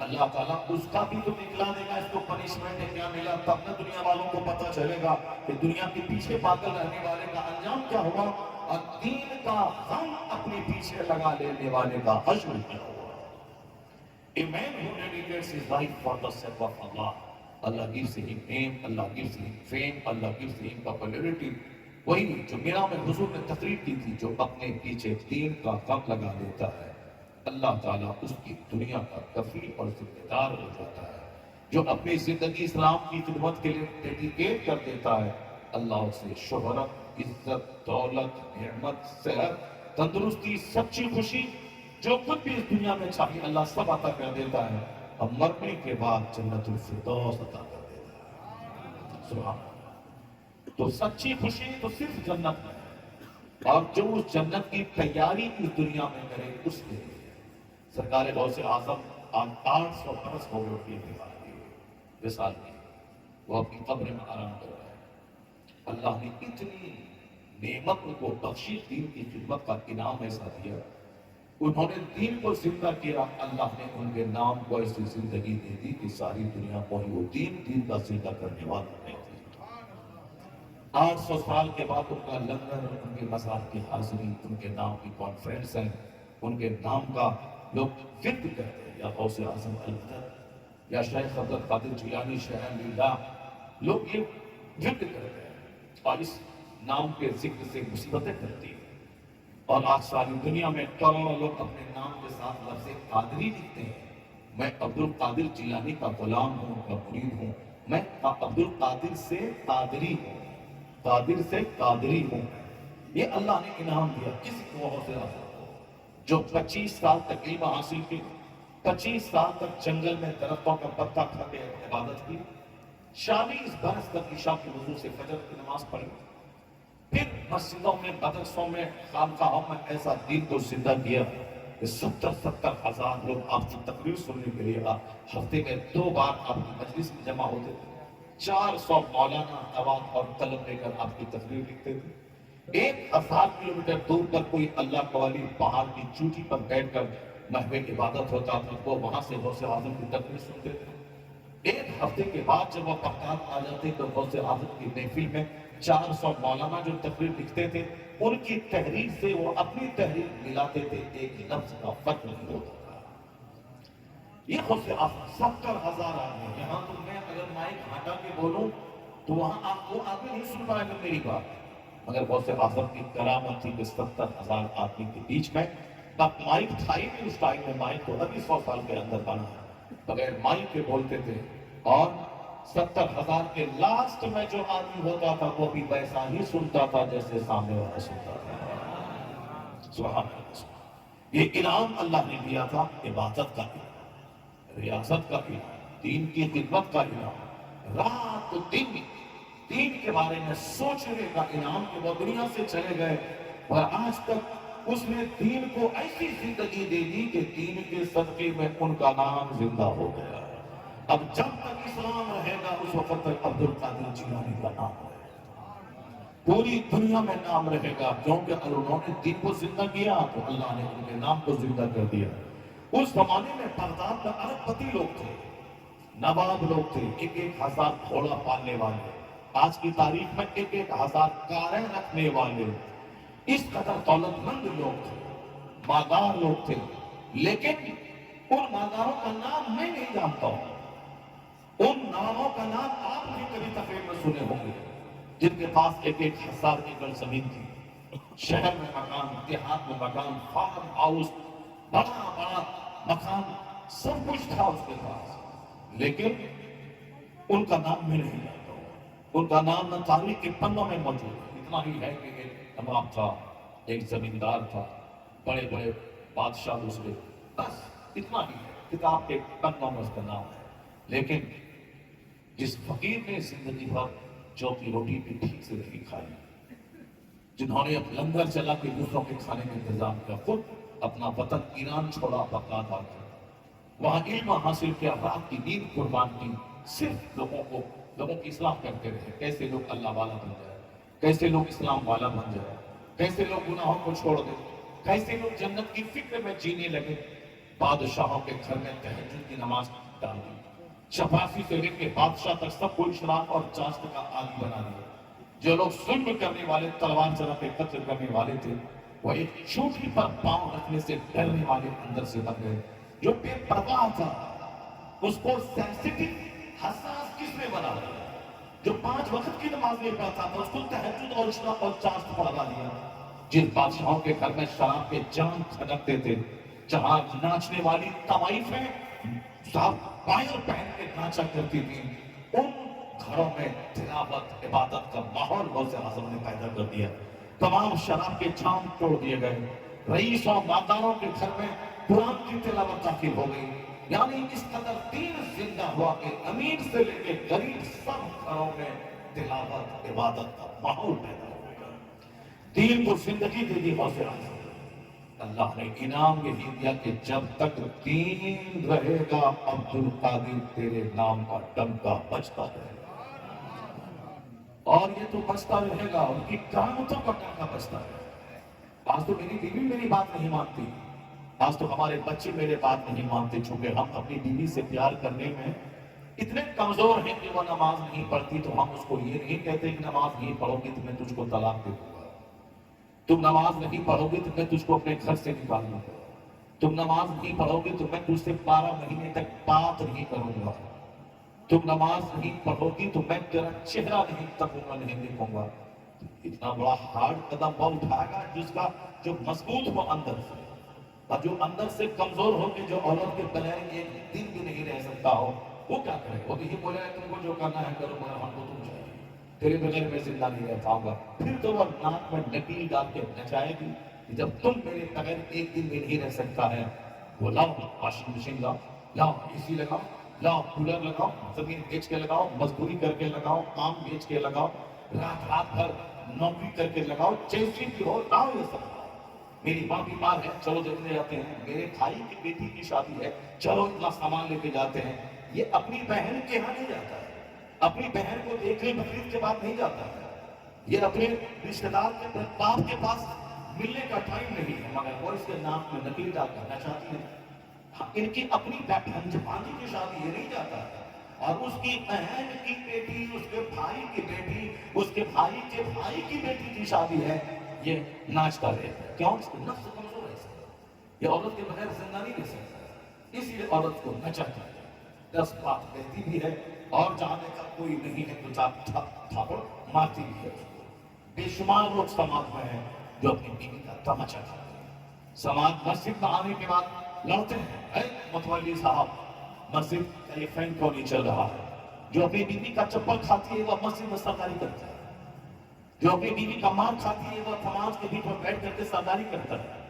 اللہ تعالیٰ اس کا بھی تو نکلا دے گا، اس کو پنشمنٹ ہے کیا ملا، تب نہ دنیا والوں کو پتہ چلے گا کہ دنیا کے پیچھے پاگل رہنے والے کا انجام کیا ہوا، اور دین کا غم اپنے پیچھے لگا لینے والے کا حشر کیا ہوا۔ A man who dedicates his life for the sake of Allah, Allah gives him name, Allah gives him fame, Allah gives him popularity. وہی جو میرا میں حضور نے تقریر کی تھی، جو اپنے پیچھے دین کا غم لگا دیتا ہے اللہ تعالیٰ اس کی دنیا کا کفیل اور ذمہ دار ہو جاتا ہے۔ جو اپنی زندگی اسلام کی خدمت کے لیے ڈیڈیکیٹ کر دیتا ہے اللہ اسے شہرت، عزت، دولت، نعمت، صحت، تندرستی، سچی خوشی، جو کچھ بھی اس دنیا میں چاہیے اللہ سب عطا کر دیتا ہے، اور مرنے کے بعد جنت الفردوس عطا کر دیتا ہے۔ سبحان اللہ۔ تو سچی خوشی تو صرف جنت میں ہے، اور جو اس جنت کی تیاری اس دنیا میں کرے اس کے لیے سرکار غوث اعظم آج 800 برس ہو گئے کی وصال کی، وہ اپنی قبر میں آرام کر رہا ہے۔ اللہ نے اتنی نعمت ان کو بخشی، دین کی خدمت کا انعام ایسا دیا، انہوں نے دین کو زندہ کیا، اللہ نے ان کے نام کو ایسی زندگی دے دی کہ ساری دنیا کو ہی وہ دین کا زندہ کرنے والا نہیں تھی۔ 800 سال کے بعد ان کا لنگر، ان کے مزار کی حاضری، ان کے نام کی کانفرنس ہے، ان کے نام کا لوگ ورد کرتے ہیں، یا غوث اعظم المدد، یا شیخ عبد القادر جیلانی شیخ اللہ، لوگ یہ ورد کرتے ہیں اور اس نام کے ذکر سے مصیبتیں کرتی ہیں۔ اور آج ساری دنیا میں کروڑوں لوگ اپنے نام کے ساتھ لفظ قادری لکھتے ہیں۔ میں عبد القادر جیلانی کا غلام ہوں، کا مرید ہوں، میں عبد القادر سے قادری ہوں، قادر سے قادری ہوں۔ یہ اللہ نے انعام دیا کسی کو غوث اعظم کو، جو 25 سال تک علم حاصل کی، 25 سال تک جنگل میں درختوں کا پتا کھا کے عبادت کی، 40 برس تک عشاء کی وضو سے فجر کی نماز پڑھی، پھر مسجدوں میں، مدرسوں میں، خانقاہوں میں ایسا دین کو زندہ کیا کہ 70 ہزار لوگ آپ کی تقریر سننے کے لیے ہفتے میں 2 بار آپ کی مجلس میں جمع ہوتے تھے۔ 400 مولانا دوات اور قلم لے کر آپ کی تقریر لکھتے تھے۔ 1000 کلومیٹر دور پر کوئی اللہ کا ولی پہاڑ کی چوٹی پر بیٹھ کر محو عبادت ہوتا تھا، وہ وہاں سے غوث اعظم کی تقریر سنتے تھے۔ 1 ہفتے کے بعد جب وہ بغداد آ جاتے تو غوث اعظم کی محفل میں 400 مولانا جو تقریر لکھتے تھے ان کی تحریر سے وہ اپنی تحریر ملاتے تھے، ایک لفظ کا فرق نہیں ہوتا تھا۔ یہ غوث اعظم 70,000 آدمی، یہاں تو میں اگر مائک ہٹا کے بولوں تو وہاں آپ وہ آدمی نہیں سن پائے گا میری بات، مگر غوث اعظم کی کرامت تھی کہ 70,000 آدمی کے بیچ میں مائک تھا ہی نہیں اس ٹائم میں، مائک تو ابھی 100 سال کے اندر بنا ہے، بغیر مائک کے بولتے تھے، اور 70,000 کے لاسٹ میں جو آدمی ہوتا تھا وہ بھی ویسا ہی سنتا تھا جیسے سامنے والا سنتا تھا۔ سبحان اللہ۔ یہ انعام اللہ نے دیا تھا، عبادت کا انعام، ریاست کا انعام، دین کی خدمت کا انعام، رات دن دین کے بارے میں سوچنے کا انعام کہ وہ دنیا سے چلے گئے اور آج تک اس نے دین کو ایسی زندگی دے دی کہ دین کے صدقے میں ان کا نام زندہ ہو گیا۔ اب جب تک اسلام رہے گا اس وقت تک عبد القادر جیلانی کا نام رہے گا، پوری دنیا میں نام رہے گا، کیونکہ اگر انہوں نے دین کو زندہ کیا تو اللہ نے ان کے نام کو زندہ کر دیا۔ اس زمانے میں بغداد میں ارب پتی لوگ تھے، نواب لوگ تھے، 1,000 گھوڑا پالنے والے، آج کی تاریخ میں 1,000 کاریں رکھنے والے، اس قدر دولت مند لوگ تھے، مالدار لوگ تھے، لیکن ان مالداروں کا نام میں نہیں جانتا ہوں، ان ناموں کا نام آپ بھی کبھی تقریر میں سنے ہوں گے، جن کے پاس 1,000 ایکڑ زمین تھی، شہر میں مکان، دیہات میں مکان، فارم ہاؤس، بڑا بڑا مکان، سب کچھ تھا اس کے پاس، لیکن ان کا نام میں نہیں جانتا ہوں، ان کا نام نہ تاریخ کے پنوں میں موجود ہے۔ اتنا ہی ہے کہ ایک نواب تھا، ایک زمیندار تھا، بڑے بڑے بادشاہ دوسرے، بس اتنا ہی ہے، کتاب کے پنوں میں اس کا نام ہے۔ لیکن جس فقیر نے زندگی بھر جو کی روٹی بھی ٹھیک سے نہیں کھائی، جنہوں نے اب لنگر چلا کے دوسروں کے کھانے کا انتظام کیا، خود اپنا وطن ایران چھوڑا، بغداد آ گیا، وہاں علم حاصل کیا، رات کی نیند قربان کی، صرف لوگوں کی اصلاح کرتے رہے، کیسے لوگ اللہ والا بن جائے، کیسے لوگ اسلام والا بن جائے، کیسے لوگ گناہوں کو چھوڑ دیں، کیسے لوگ جنت کی فکر میں جینے لگے۔ بادشاہوں کے گھر میں تہجد کی نماز ڈال دی، چپراسی سے لے کے بادشاہ تک سب کو اشراق اور چاشت کا عادی بنا دیا۔ جو لوگ ظلم کرنے والے، تلوار چلا کے قتل کرنے والے تھے، وہ ایک چوٹی پر پاؤں رکھنے سے ڈرنے والے اندر سے بن گئے۔ جو بے پرواہ تھا اس کو سینسٹیو، حساس کس نے بنا دیا؟ جو 5 وقت کی نماز نہیں پڑھتا تھا، اس کو تہجد اور اشراق اور چاشت پڑھوا دیا۔ جن بادشاہوں کے گھر میں شراب کے جام کھٹکتے تھے، جہاں ناچنے والی طوائفیں صاحب پائر پہن کے ناچا کرتی تھی، ان گھروں میں تلاوت عبادت کا ماحول غوث اعظم نے پیدا کر دیا۔ تمام شراب کے جام توڑ دیے گئے، رئیس اور مالداروں کے گھر میں قرآن کی تلاوت داخل ہو گئی۔ یعنی اس قدر دین زندہ ہوا کہ امیر سے لے کے غریب سب گھروں میں تلاوت عبادت کا ماحول پیدا ہو گیا۔ دین کو زندگی دے دی غوث اعظم۔ اللہ نے انعام یہی دیا کہ جب تک دین رہے گا عبد القادر تیرے نام کا ڈنکا بجتا رہے گا، اور یہ تو بجتا رہے گا، ان کی کرامتوں کا ڈنکا بجتا رہے گا۔ آج تو میری بیوی میری بات نہیں مانتی، آج تو ہمارے بچے میرے بات نہیں مانتے، چونکہ ہم اپنی بیوی سے پیار کرنے میں اتنے کمزور ہیں کہ وہ نماز نہیں پڑھتی تو ہم اس کو یہ نہیں کہتے کہ نماز نہیں پڑھو گی تو میں تجھ کو طلاق دے دوں گا، تم نماز نہیں پڑھو گی تو میں تجھ کو اپنے گھر سے نکال دوں گا، تم نماز نہیں پڑھو گی تو میں تجھ سے 12 مہینے تک بات نہیں کروں گا، تم نماز نہیں پڑھو گی تو میں تیرا چہرہ نہیں تکوں گا، نہیں دیکھوں گا۔ اتنا بڑا ہارڈ قدم وہ اٹھائے گا جس کا جو مضبوط ہو اندر سے، اور جو اندر سے کمزور ہو کہ جو عورت کے بغیر ایک دن بھی نہیں رہ سکتا ہو، وہ کیا کرے؟ وہ یہی بولے گا تم کو جو کرنا ہے کرو، مگر ہم کو تم چاہیے، تیرے بغیر میں زندہ نہیں رہ پاؤں گا۔ پھر تو وہ ناک میں نکیل ڈال کے نچائے گی کہ جب تم میرے بغیر ایک دن بھی نہیں رہ سکتا ہے، وہ لاؤ واشنگ مشین لاؤ، لاؤ اے سی لگاؤ، لاؤ کولر لگاؤ، زمین بیچ کے لگاؤ، مزدوری کر کے لگاؤ، آم بیچ کے لگاؤ، رات بھر نوکری کر کے لگاؤ، جیسی بھی ہو لاؤ یہ سب۔ میری ماں بیمار ہے، چلو دیکھنے جاتے ہیں، میرے بھائی کی بیٹی کی شادی ہے، چلو اتنا سامان لے کے جاتے ہیں۔ یہ اپنی بہن کے یہاں نہیں جاتا ہے، اپنی بہن کو دیکھنے بقرعید کے بعد نہیں جاتا ہے، یہ اپنے رشتے دار کے باپ کے پاس ملنے کا ٹائم نہیں ہے، مگر وہ اس کے نام میں نکیل ڈال کرنا چاہتی ہے۔ ان کی اپنی بھانجی کی شادی یہ نہیں جاتا ہے، اور اس کی بہن کی بیٹی، اس کے بھائی کی بیٹی، اس کے بھائی کے بھائی کی بیٹی کی شادی ہے، یہ ناچتا رہے۔ کیوں؟ اس کو نفس کمزور ہے، اس کا یہ عورت کے بغیر زندہ نہیں رہ سکتا، اس لیے عورت کو نچاتا ہے، 10 بات کہتی بھی ہے، اور جانے کا کوئی نہیں ہے تو تھاپڑ مارتی بھی ہے اس کو۔ بے شمار لوگ سماج میں ہیں جو اپنی بیوی کا تماچا کھاتے ہیں، سماج مسجد میں آنے کے بعد لڑتے ہیں، اے متولی صاحب مسجد کا یہ فین کیوں نہیں چل رہا ہے؟ جو اپنی بیوی کا چپل کھاتی ہے وہ مسجد میں سرداری کرتا ہے، جو اپنی بیوی کا مار کھاتی ہے وہ سماج کے بیچ میں بیٹھ کر کے سرداری کرتا ہے۔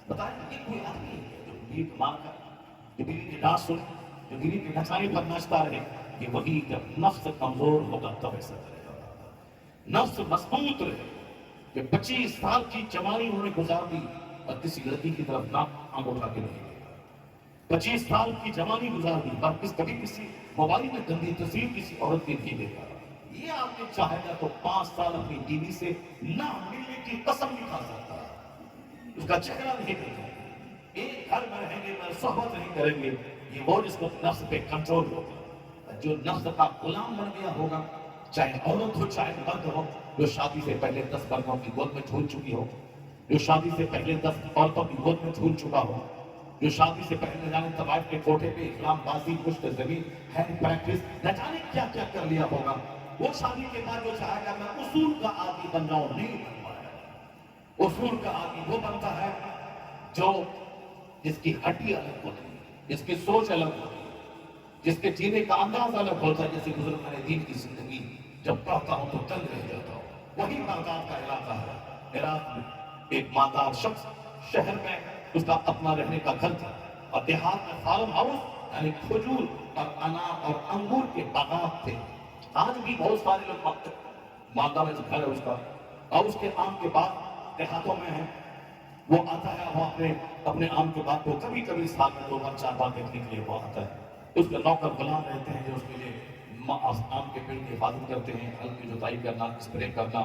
بتائیں یہ کوئی آدمی ہے جو بیوی کا مار کھائے، جو بیوی کی ڈانس سنے، جو بیوی کے نچانے پر نچتا رہے؟ یہ وہی جب نفس کمزور ہوگا تب ایسا کرے گا۔ نفس مضبوط رہے کہ 25 سال کی جوانی انہوں نے گزار دی اور کسی لڑکی کی طرف ناک آنکھ اٹھا کے نہیں دیکھا، 25 سال کی جوانی گزار دی اور کبھی کسی موبائل میں گندی تصویر کسی عورت کی نہیں دیکھا۔ یہ آپ نے چاہے گا تو 5 سال اپنی بیوی سے نہ ملنے کی قسم نہیں کھا سکتا، اس کا چہرہ نہیں دیکھا، ایک گھر میں رہیں گے میں صحبت نہیں کریں گے۔ یہ وہ جس کو نفس پہ کنٹرول ہوگا، جو نفس کا غلام بن گیا ہوگا، چاہے عورت ہو چاہے مرد ہو، جو شادی سے پہلے 10 مردوں کی گود میں جھول چکی ہو، جو شادی سے پہلے 10 عورتوں کی گود میں جھول چکا ہو، جو شادی سے پہلے جانے طوائف کے کوٹے پہ اسلام بازی پشت زمین ہینڈ پریکٹس نہ جانے کیا کیا کر لیا ہوگا، وہ شادی کے بعد جو چاہے گا میں اصول کا آدمی بن جاؤں، نہیں بن پایا۔ اصول کا آدمی وہ بنتا ہے جو جس کی ہڈی الگ ہوتی ہے، جس کی سوچ الگ ہوتی ہے، جس کے جینے کا انداز الگ ہوتا ہے۔ جیسے بزرگ میں دین کی زندگی جب پڑھتا ہوں تو تنگ رہ جاتا ہوں۔ وہی بغداد کا علاقہ ہے، عراق میں ایک مالدار شخص، شہر میں اس کا اپنا رہنے کا گھر تھا، اور دیہات میں فارم ہاؤس یعنی کھجور اور انار اور انگور کے باغات تھے۔ آج بھی بہت سارے لوگ مالدہ میں گھر ہے اس کا، اور اس کے آم کے باغ دیہاتوں میں ہیں۔ وہ آتا ہے، وہ اپنے آم کے باغ کو کبھی کبھی سال میں 2 بار 4 بار دیکھنے کے لیے وہ آتا ہے۔ اس کے نوکر غلام رہتے ہیں جو اس کے لیے آم کے پیڑ کی حفاظت کرتے ہیں، ہل کی جوتائی کرنا، اسپرے کرنا،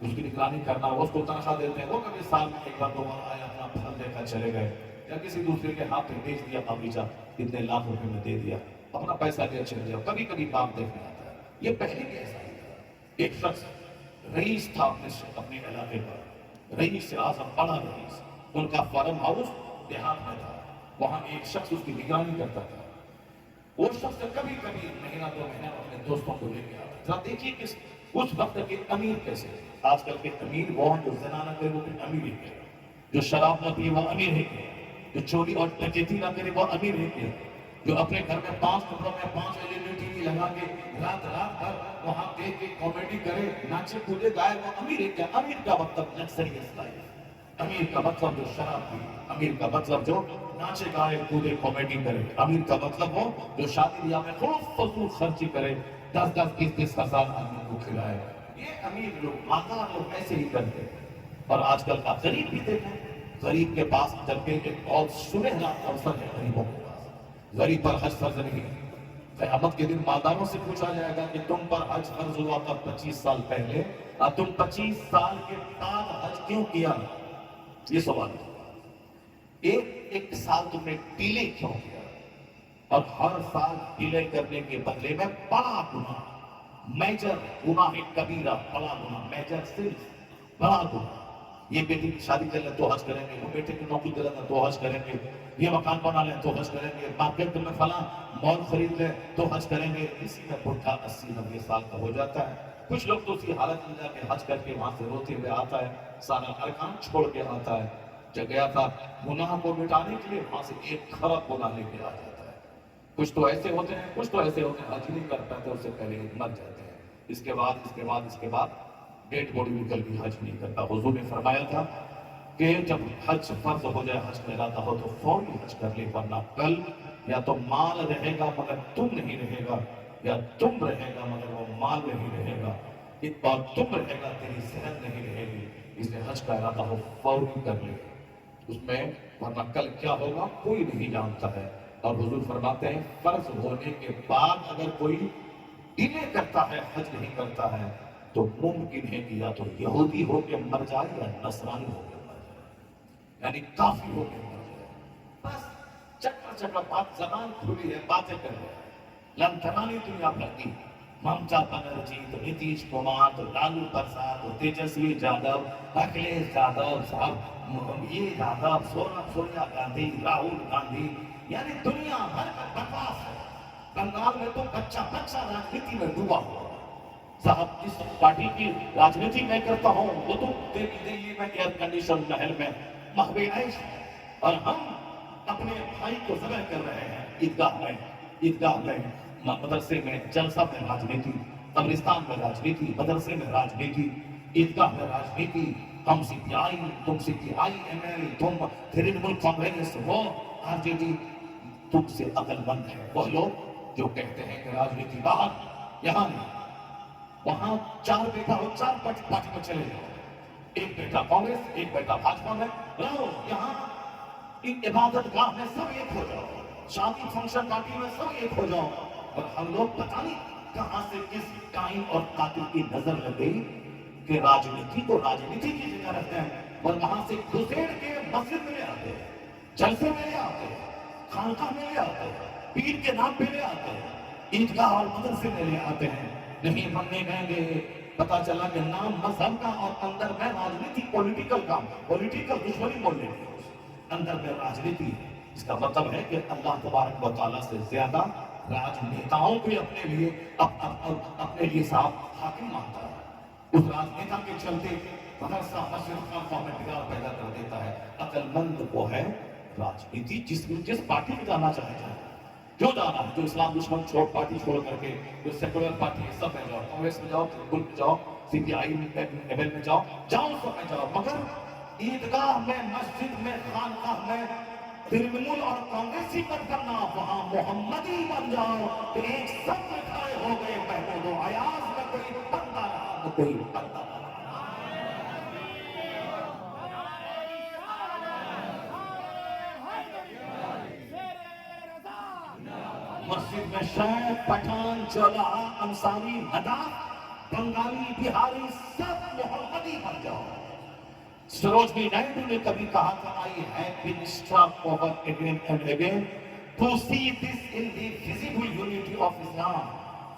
اس کی نگرانی کرنا، وہ اس کو تنخواہ دیتے ہیں۔ وہ کبھی سال میں 1 بار 2 بار آئے، اپنا پھل دے کر چلے گئے، یا کسی دوسرے کے ہاتھ میں بیچ دیا باغیچہ، اتنے لاکھ روپے میں دے دیا، اپنا پیسہ لے چلے جاؤ۔ کبھی کبھی باغ دیکھنے آتا ہے۔ یہ پہلے بھی ایسا ہی تھا۔ ایک شخص رئیس تھا اپنے علاقے کا، رئیس اعظم، بڑا رئیس، ان کا فارم ہاؤس دیہات میں تھا، وہاں ایک شخص اس کی نگرانی کرتا تھا۔ وہ شخص کبھی کبھی مہینہ دو مہینہ اپنے دوستوں کو لے کے آتا ہے. ذرا دیکھیے کہ اس وقت کے امیر کیسے ہیں. آج کل کے امیر وہ ہیں جو زنا نہ کرے وہ پھر امیر ہی ہے, جو شراب نہ پیے وہ امیر ہے, جو چوری اور ڈکیتی نہ کرے وہ امیر ہے, جو اپنے گھر میں 5 کمروں میں 5 LED ٹی وی لگا کے رات بھر وہاں دیکھ کے کامیڈی کرے, ناچے کودے گائے, وہ امیر ہے کیا؟ امیر کا مطلب لگژریس لائف, امیر کا مطلب جو شراب پیے, امیر کا مطلب جو ناچے گائے کودے کامیڈی کرے, امیر کا مطلب وہ جو شادی بیاہ میں خوب فضول خرچی کرے, 10-10 20-20 ہزار آدمی کو کھلائے. یہ امیر لوگ مالدار لوگ ایسے ہی کرتے ہیں. اور آج کل کا غریب بھی دیکھیں, غریب کے پاس جبکہ ایک بہت سنہرا اوسر ہے غریبوں کے پاس, غریب پر حج فرض نہیں ہے. قیامت کے دن مالداروں سے پوچھا جائے گا کہ تم پر حج فرض ہوا تھا 25 سال پہلے, اور تم 25 سال کے بعد حج کیوں کیا؟ یہ سوال ہے. ایک سال تم نے ڈیلے کیوں کیا؟ اور ہر سال ڈیلے کرنے کے بدلے میں بڑا گناہ, میجر گناہ کبیرہ, بڑا گناہ, میجر صرف بڑا گناہ. یہ بیٹی کی شادی کر لیں تو حج کریں گے, وہ بیٹے کی نوکری دے لیں تو حج کریں گے, یہ مکان بنا لیں تو حج کریں گے, مارکیٹ میں فلاں مال خرید لیں تو حج کریں گے. اسی میں بڈھا 80-90 سال کا ہو جاتا ہے. کچھ لوگ تو اسی حالت میں جا کے حج کر کے وہاں سے روتے ہوئے آتا ہے, سارا ارکان چھوڑ کے آتا ہے. جب گیا تھا گناہ کو مٹانے کے لیے, وہاں سے 1 خراب گناہ لے کے آ جاتا ہے. کچھ تو ایسے ہوتے ہیں حج نہیں کر پاتے, اس سے پہلے مر جاتے ہیں. اس کے بعد ڈیڈ باڈی نکل کے حج نہیں کرتا. حضور نے فرمایا تھا کہ جب حج فرض ہو جائے, حج کا ارادہ ہو تو فوری حج کر لے, ورنہ کل یا تو مال رہے گا مگر تم نہیں رہے گا, یا تم رہے گا مگر وہ مال نہیں رہے گا, ایک بار تم رہے گا تیری صحت نہیں رہے گی. اس لیے حج کا ارادہ ہو فوری کر لے, اس میں ورنہ کل کیا ہوگا کوئی نہیں جانتا ہے. اور حضور فرماتے ہیں فرض ہونے کے بعد اگر کوئی ڈیلے کرتا ہے, حج نہیں کرتا ہے, تو ممکن ہے کہ یا تو یہودی ہو کے مر جائے یا نصرانی ہو کے مر جائے, یعنی کافی ہو کے مر جائے. بس چکر بات زبان کھلی ہے, باتیں کر رہے ہیں. لنتھرانی دنیا بھر کی ممتا بنرجی, تو نتیش کمار, تو لالو پرساد, تو تیجسوی یادو, اکھلیش یادو صاحب, یہ یادو, سونیا گاندھی, راہل گاندھی, یعنی دنیا بھر کا بکواس ہے. بنگال میں تو بچہ راجنیتی میں ڈوبا ہوا. صاحب جس پارٹی کی راجنیتی میں کرتا ہوں وہ تو دلی میں ایئر کنڈیشن محل میں محوِ عیش ہے, اور ہم اپنے بھائی کو ذبح کر رہے ہیں عیدگاہ میں, مدرسے میں جلسہ میں راجنیتی, قبرستان میں راجنیتی, مدرسے میں راجنیتی, عیدگاہ میں راجنیتی. ہم CPI, تم CPI ML, تم ترنمول کانگریس, وہ RJD. تم سے عقل مند ہے وہ لوگ جو کہتے ہیں کہ راجنیتی باہر, یہاں نہیں. وہاں 4 بیٹا ہو, 4 پارٹی میں چلے جاؤ, ایک بیٹا کانگریس, ایک بیٹا بھاجپا میں رہو. یہاں عبادت گاہ میں سب ایک ہو جاؤ, شادی فنکشن پارٹی میں سب ایک ہو جاؤ. اور ہم لوگ پتہ نہیں کہاں سے کس ٹائم اور قاتل کی نظر لگ گئی کہ راجنیتی کو راجنیتی کی جگہ رکھتے ہیں, اور وہاں سے گھسیڑ کے مسجد میں لے آتے ہیں, جلسے میں لے آتے ہیں, خانقاہ میں لے آتے ہیں, پیر کے نام پہ لے آتے ہیں, عیدگاہ اور مدرسے میں لے آتے ہیں. نہیں ہم نہیں کہیں گے. پتا چلا کہ نام مذہب کا اور اندر میں راجنیتی, پولیٹیکل کام, پولیٹیکل دشمنی بول رہے ہیں, اندر میں راجنیتی. اس کا مطلب ہے کہ اللہ تبارک و تعالیٰ سے زیادہ راجنیتاؤں کو اپنے لیے صاحب حاکم مانتا ہے. اس راجنیتا کے چلتے مدرسہ مسجد خانقاہ میں بگاڑ پیدا کر دیتا ہے. عقل مند وہ ہے راجنیتی جس پارٹی میں جانا چاہتا ہے, جو جانا ہے, جو اسلام دشمن چھوڑ پارٹی چھوڑ کر کے جو سیکولر پارٹی ہے سب میں جاؤ, کانگریس میں جاؤ, ترنمول میں جاؤ, CPI ML میں جاؤ سب میں جاؤ, مگر عیدگاہ میں, مسجد میں, خانقاہ میں ترنمول اور کانگریسی مت کرنا. وہاں محمدی بن جاؤ کہ ایک سب میں کھڑے ہو گئے محمود و ایاز میں کوئی بندہ رہا, کوئی بندہ رہا. مسجد میں شیخ, پٹھان, چولا, انصاری, ندا, بنگالی, بہاری سب محمدی بن جاؤ. سروجنی نائیڈو نے کبھی کہا تھا, I have been struck over again and again to see this in the visible unity of Islam.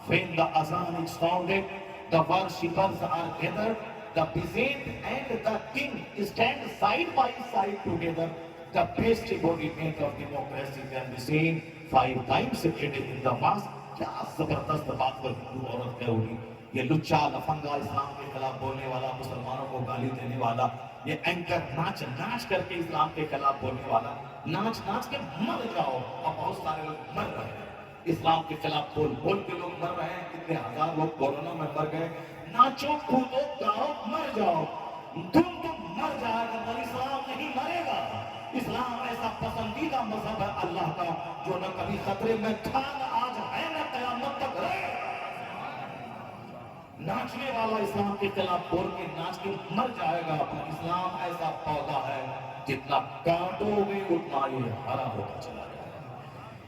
When the azan is sounded, the worshippers are gathered, the peasant and the king stand side by side together. The best embodiment of democracy can be seen 5 times a day in the mosque. کیا زبردست بات وہ ہندو عورت کہہ ہوگی. یہ لچا لفنگا اسلام کے خلاف بولنے والا, مسلمانوں کو گالی دینے والا, یہ اینکر ناچ ناچ کر کے اسلام کے خلاف بولنے والا, ناچ ناچ کے مر جاؤ. اور بہت سارے لوگ مر رہے ہیں اسلام کے خلاف بول بول کے, لوگ مر رہے ہیں. کتنے ہزار لوگ کورونا میں مر گئے. ناچو کودو گاؤ مر جاؤ, تم مر جائے گا پر اسلام نہیں مرے گا. اسلام ایسا پسندیدہ مذہب ہے اللہ کا جو نہ کبھی خطرے میں تھا, نہ آج ہے, نہ قیامت تک رہے. ناچنے والا اسلام کے خلاف بول کے ناچ کے مر جائے گا. پر اسلام ایسا پودا ہے جتنا کاٹو گے اتنا یہ ہرا ہوتا چلا جائے گا.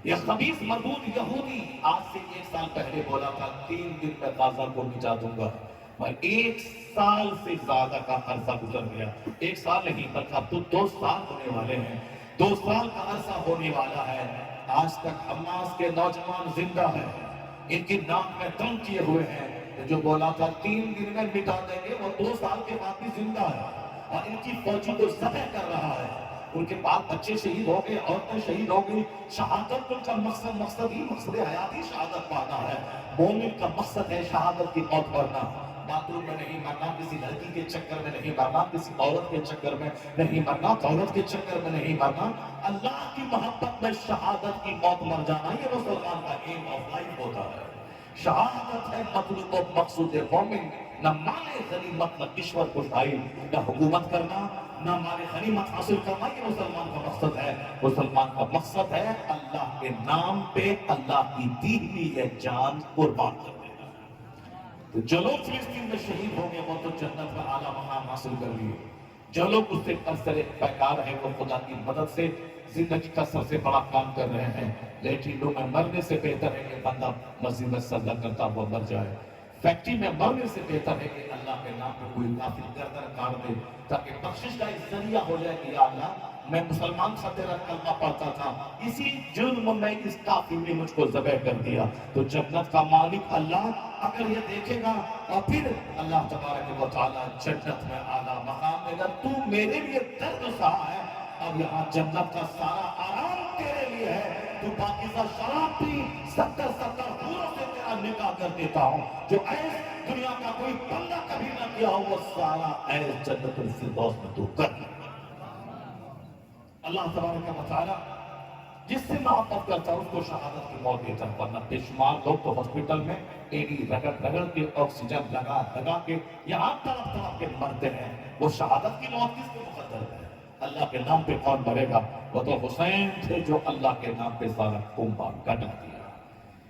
یہ خبیث مردود یہودی آج سے 1 سال پہلے بولا تھا 3 دن میں غزہ کو مٹا دوں گا. 1 سال سے زیادہ کا عرصہ گزر گیا. 1 سال نہیں بلکہ اب تو 2 سال ہونے والے ہیں. 2 سال کا عرصہ ہونے والا ہے. آج تک حماس کے نوجوان زندہ ہیں, ان کی ناک میں دم کیے ہوئے ہیں. جو بولا تھا 3 دن میں مٹا دیں گے وہ 2 سال کے بعد بھی زندہ ہے, اور ان کی فوجی کو ذبح کر رہا ہے. ان کے بعد بچے شہید ہو گئے, عورتیں شہید ہو گئی. شہادت کا مقصد ہی مقصد حیاتی شہادت پانا ہے. مومن کا مقصد ہے شہادت کی موت پڑھنا. بات روم میں نہیں مرنا, کسی لڑکی کے چکر میں نہیں مرنا, کسی عورت کے چکر میں نہیں مرنا, دولت کے چکر میں نہیں مرنا. اللہ کی محبت میں شہادت کی موت مر جانا, یہ مسلمان کا ایم آف لائف ہوتا ہے. شہادت ہے مطلوب و مقصود مومن. نہ مال غنیمت, نہ کشور کشائی, نہ حکومت کرنا, نہ مال غنیمت حاصل کرنا, یہ مسلمان کا مقصد ہے. مسلمان کا مقصد ہے اللہ کے نام پہ اللہ کی دی ہوئی یہ جان قربان کر دینا. تو جو لوگ فلسطین میں شہید ہوں گے وہ تو جنت میں اعلیٰ مقام حاصل کر لیے. جو لوگ اس سے سر پیکار ہیں وہ خدا کی مدد سے زندگی کا سب سے بڑا کام کر رہے ہیں. لیٹرینوں میں مرنے سے بہتر ہے کہ بندہ مسجد میں سجدہ کرتا ہوا مر جائے. فیکٹری میں مرنے سے بہتر ہے کہ اللہ کے نام پہ کوئی کافر گردن کاٹ دے تاکہ بخشش کا ایک ذریعہ ہو جائے کہ یا اللہ میں مسلمان تھا, تیرا کلمہ پڑھتا تھا, اسی جرم میں اس کافر نے مجھ کو ذبح کر دیا. تو جنت کا مالک اللہ اگر یہ دیکھے گا اور پھر اللہ تبارک و تعالیٰ جنت میں اعلیٰ مقام دے گا, تو میرے لیے درد سہا ہے, اب یہاں جنت کا سارا آرام تیرے لیے ہے. تو پاکیزہ شراب پی, 70 حوروں سے تیرا نکاح کر دیتا ہوں. جو ایس دنیا کا کوئی بندہ کبھی نہ کیا ہو وہ سارا ایس جنت الفردوس میں تو کر. اللہ تبارک و تعالیٰ جس سے محبت کرتا ہے اس کو شہادت کی موت دیتا ہے. ورنہ بے شمار لوگ تو ہاسپٹل میں ایڈی رگڑ رگڑ کے آکسیجن لگا لگا کے یہاں تڑپ تڑپ کے مرتے ہیں. وہ شہادت کی موت کس کو مقدر ہے؟ اللہ کے نام پہ کون مرے گا؟ وہ تو حسین تھے جو اللہ کے نام پہ سارا خون کٹا دیا.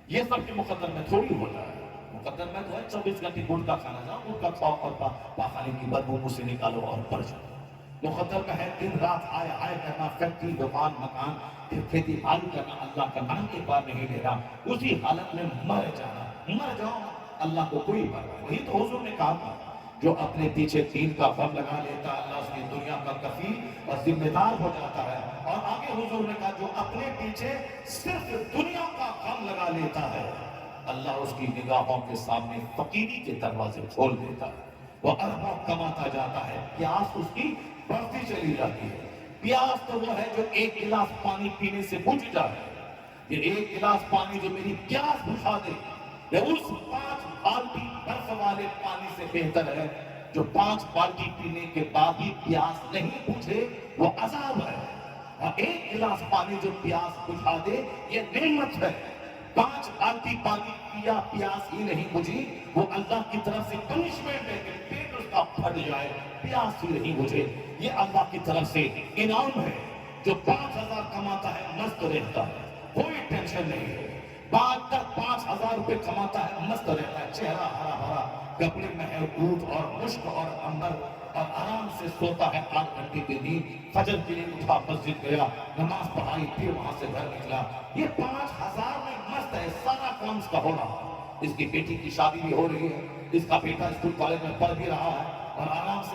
یہ سب کے مقدر میں تھوڑی ہو جائے. مقدر میں تو ہے 24 گھنٹے گٹکا کھانا جاؤ, گٹکا کھاؤ اور پاخانے کی بدبو منہ سے نکالو اور پڑ جاؤ. مقدر میں ہے دن رات آئے کرنا, فیکٹری دکان مکان پھر کھیتی باڑی کرنا, اللہ کا نام ایک بار نہیں لے رہا, اسی حالت میں مر جانا. مر جاؤ, اللہ کو کوئی پرواہ. وہی تو حضور نے کہا تھا جو اپنے پیچھے دین کا غم لگا لیتا اللہ اس کی دنیا کا کفیل اور ذمہ دار ہو جاتا ہے. اور آگے حضور نے کہا جو اپنے پیچھے صرف دنیا کا غم لگا لیتا ہے اللہ اس کی نگاہوں کے سامنے فقیری کے دروازے کھول دیتا ہے. وہ اربوں کماتا جاتا ہے, پیاس اس کی بڑھتی چلی جاتی ہے. پیاس تو وہ ہے جو 1 گلاس پانی پینے سے بجھ جائے. یہ 1 گلاس پانی جو میری پیاس بجھا دے یہ اس 5 بالٹی برف والے پانی سے بہتر ہے جو 5 بالٹی پینے کے بعد بھی پیاس نہیں بجھے, وہ عذاب ہے. اور 1 گلاس پانی جو پیاس بجھا دے یہ نعمت ہے. 5 بالٹی پانی پیا پیاس ہی نہیں بجھی, وہ اللہ کی طرف سے پنشمنٹ ہے کہ پیٹ اس کا پھٹ جائے, پیاس ہی نہیں بجھے. یہ اللہ کی طرف سے انعام ہے. جو 5000 کماتا ہے مست رہتا ہے, کوئی ٹینشن نہیں ہے. 5,000 روپے کماتا ہے مست رہتا ہے, چہرہ ہرا بھرا, کپڑے میں ہے اونٹ اور مشک اور عنبر, اور آرام سے سوتا ہے 8 گھنٹے کی نیند. فجر کے لیے اٹھا مسجد گیا, نماز پڑھائی, پھر وہاں سے گھر نکلا. یہ 5,000 میں مست ہے, سارا کام اس کا ہو رہا ہے. اس کی بیٹی کی شادی بھی ہو رہی ہے, اس کا بیٹا اسکول کالج میں پڑھ بھی رہا ہے, اور آرام سے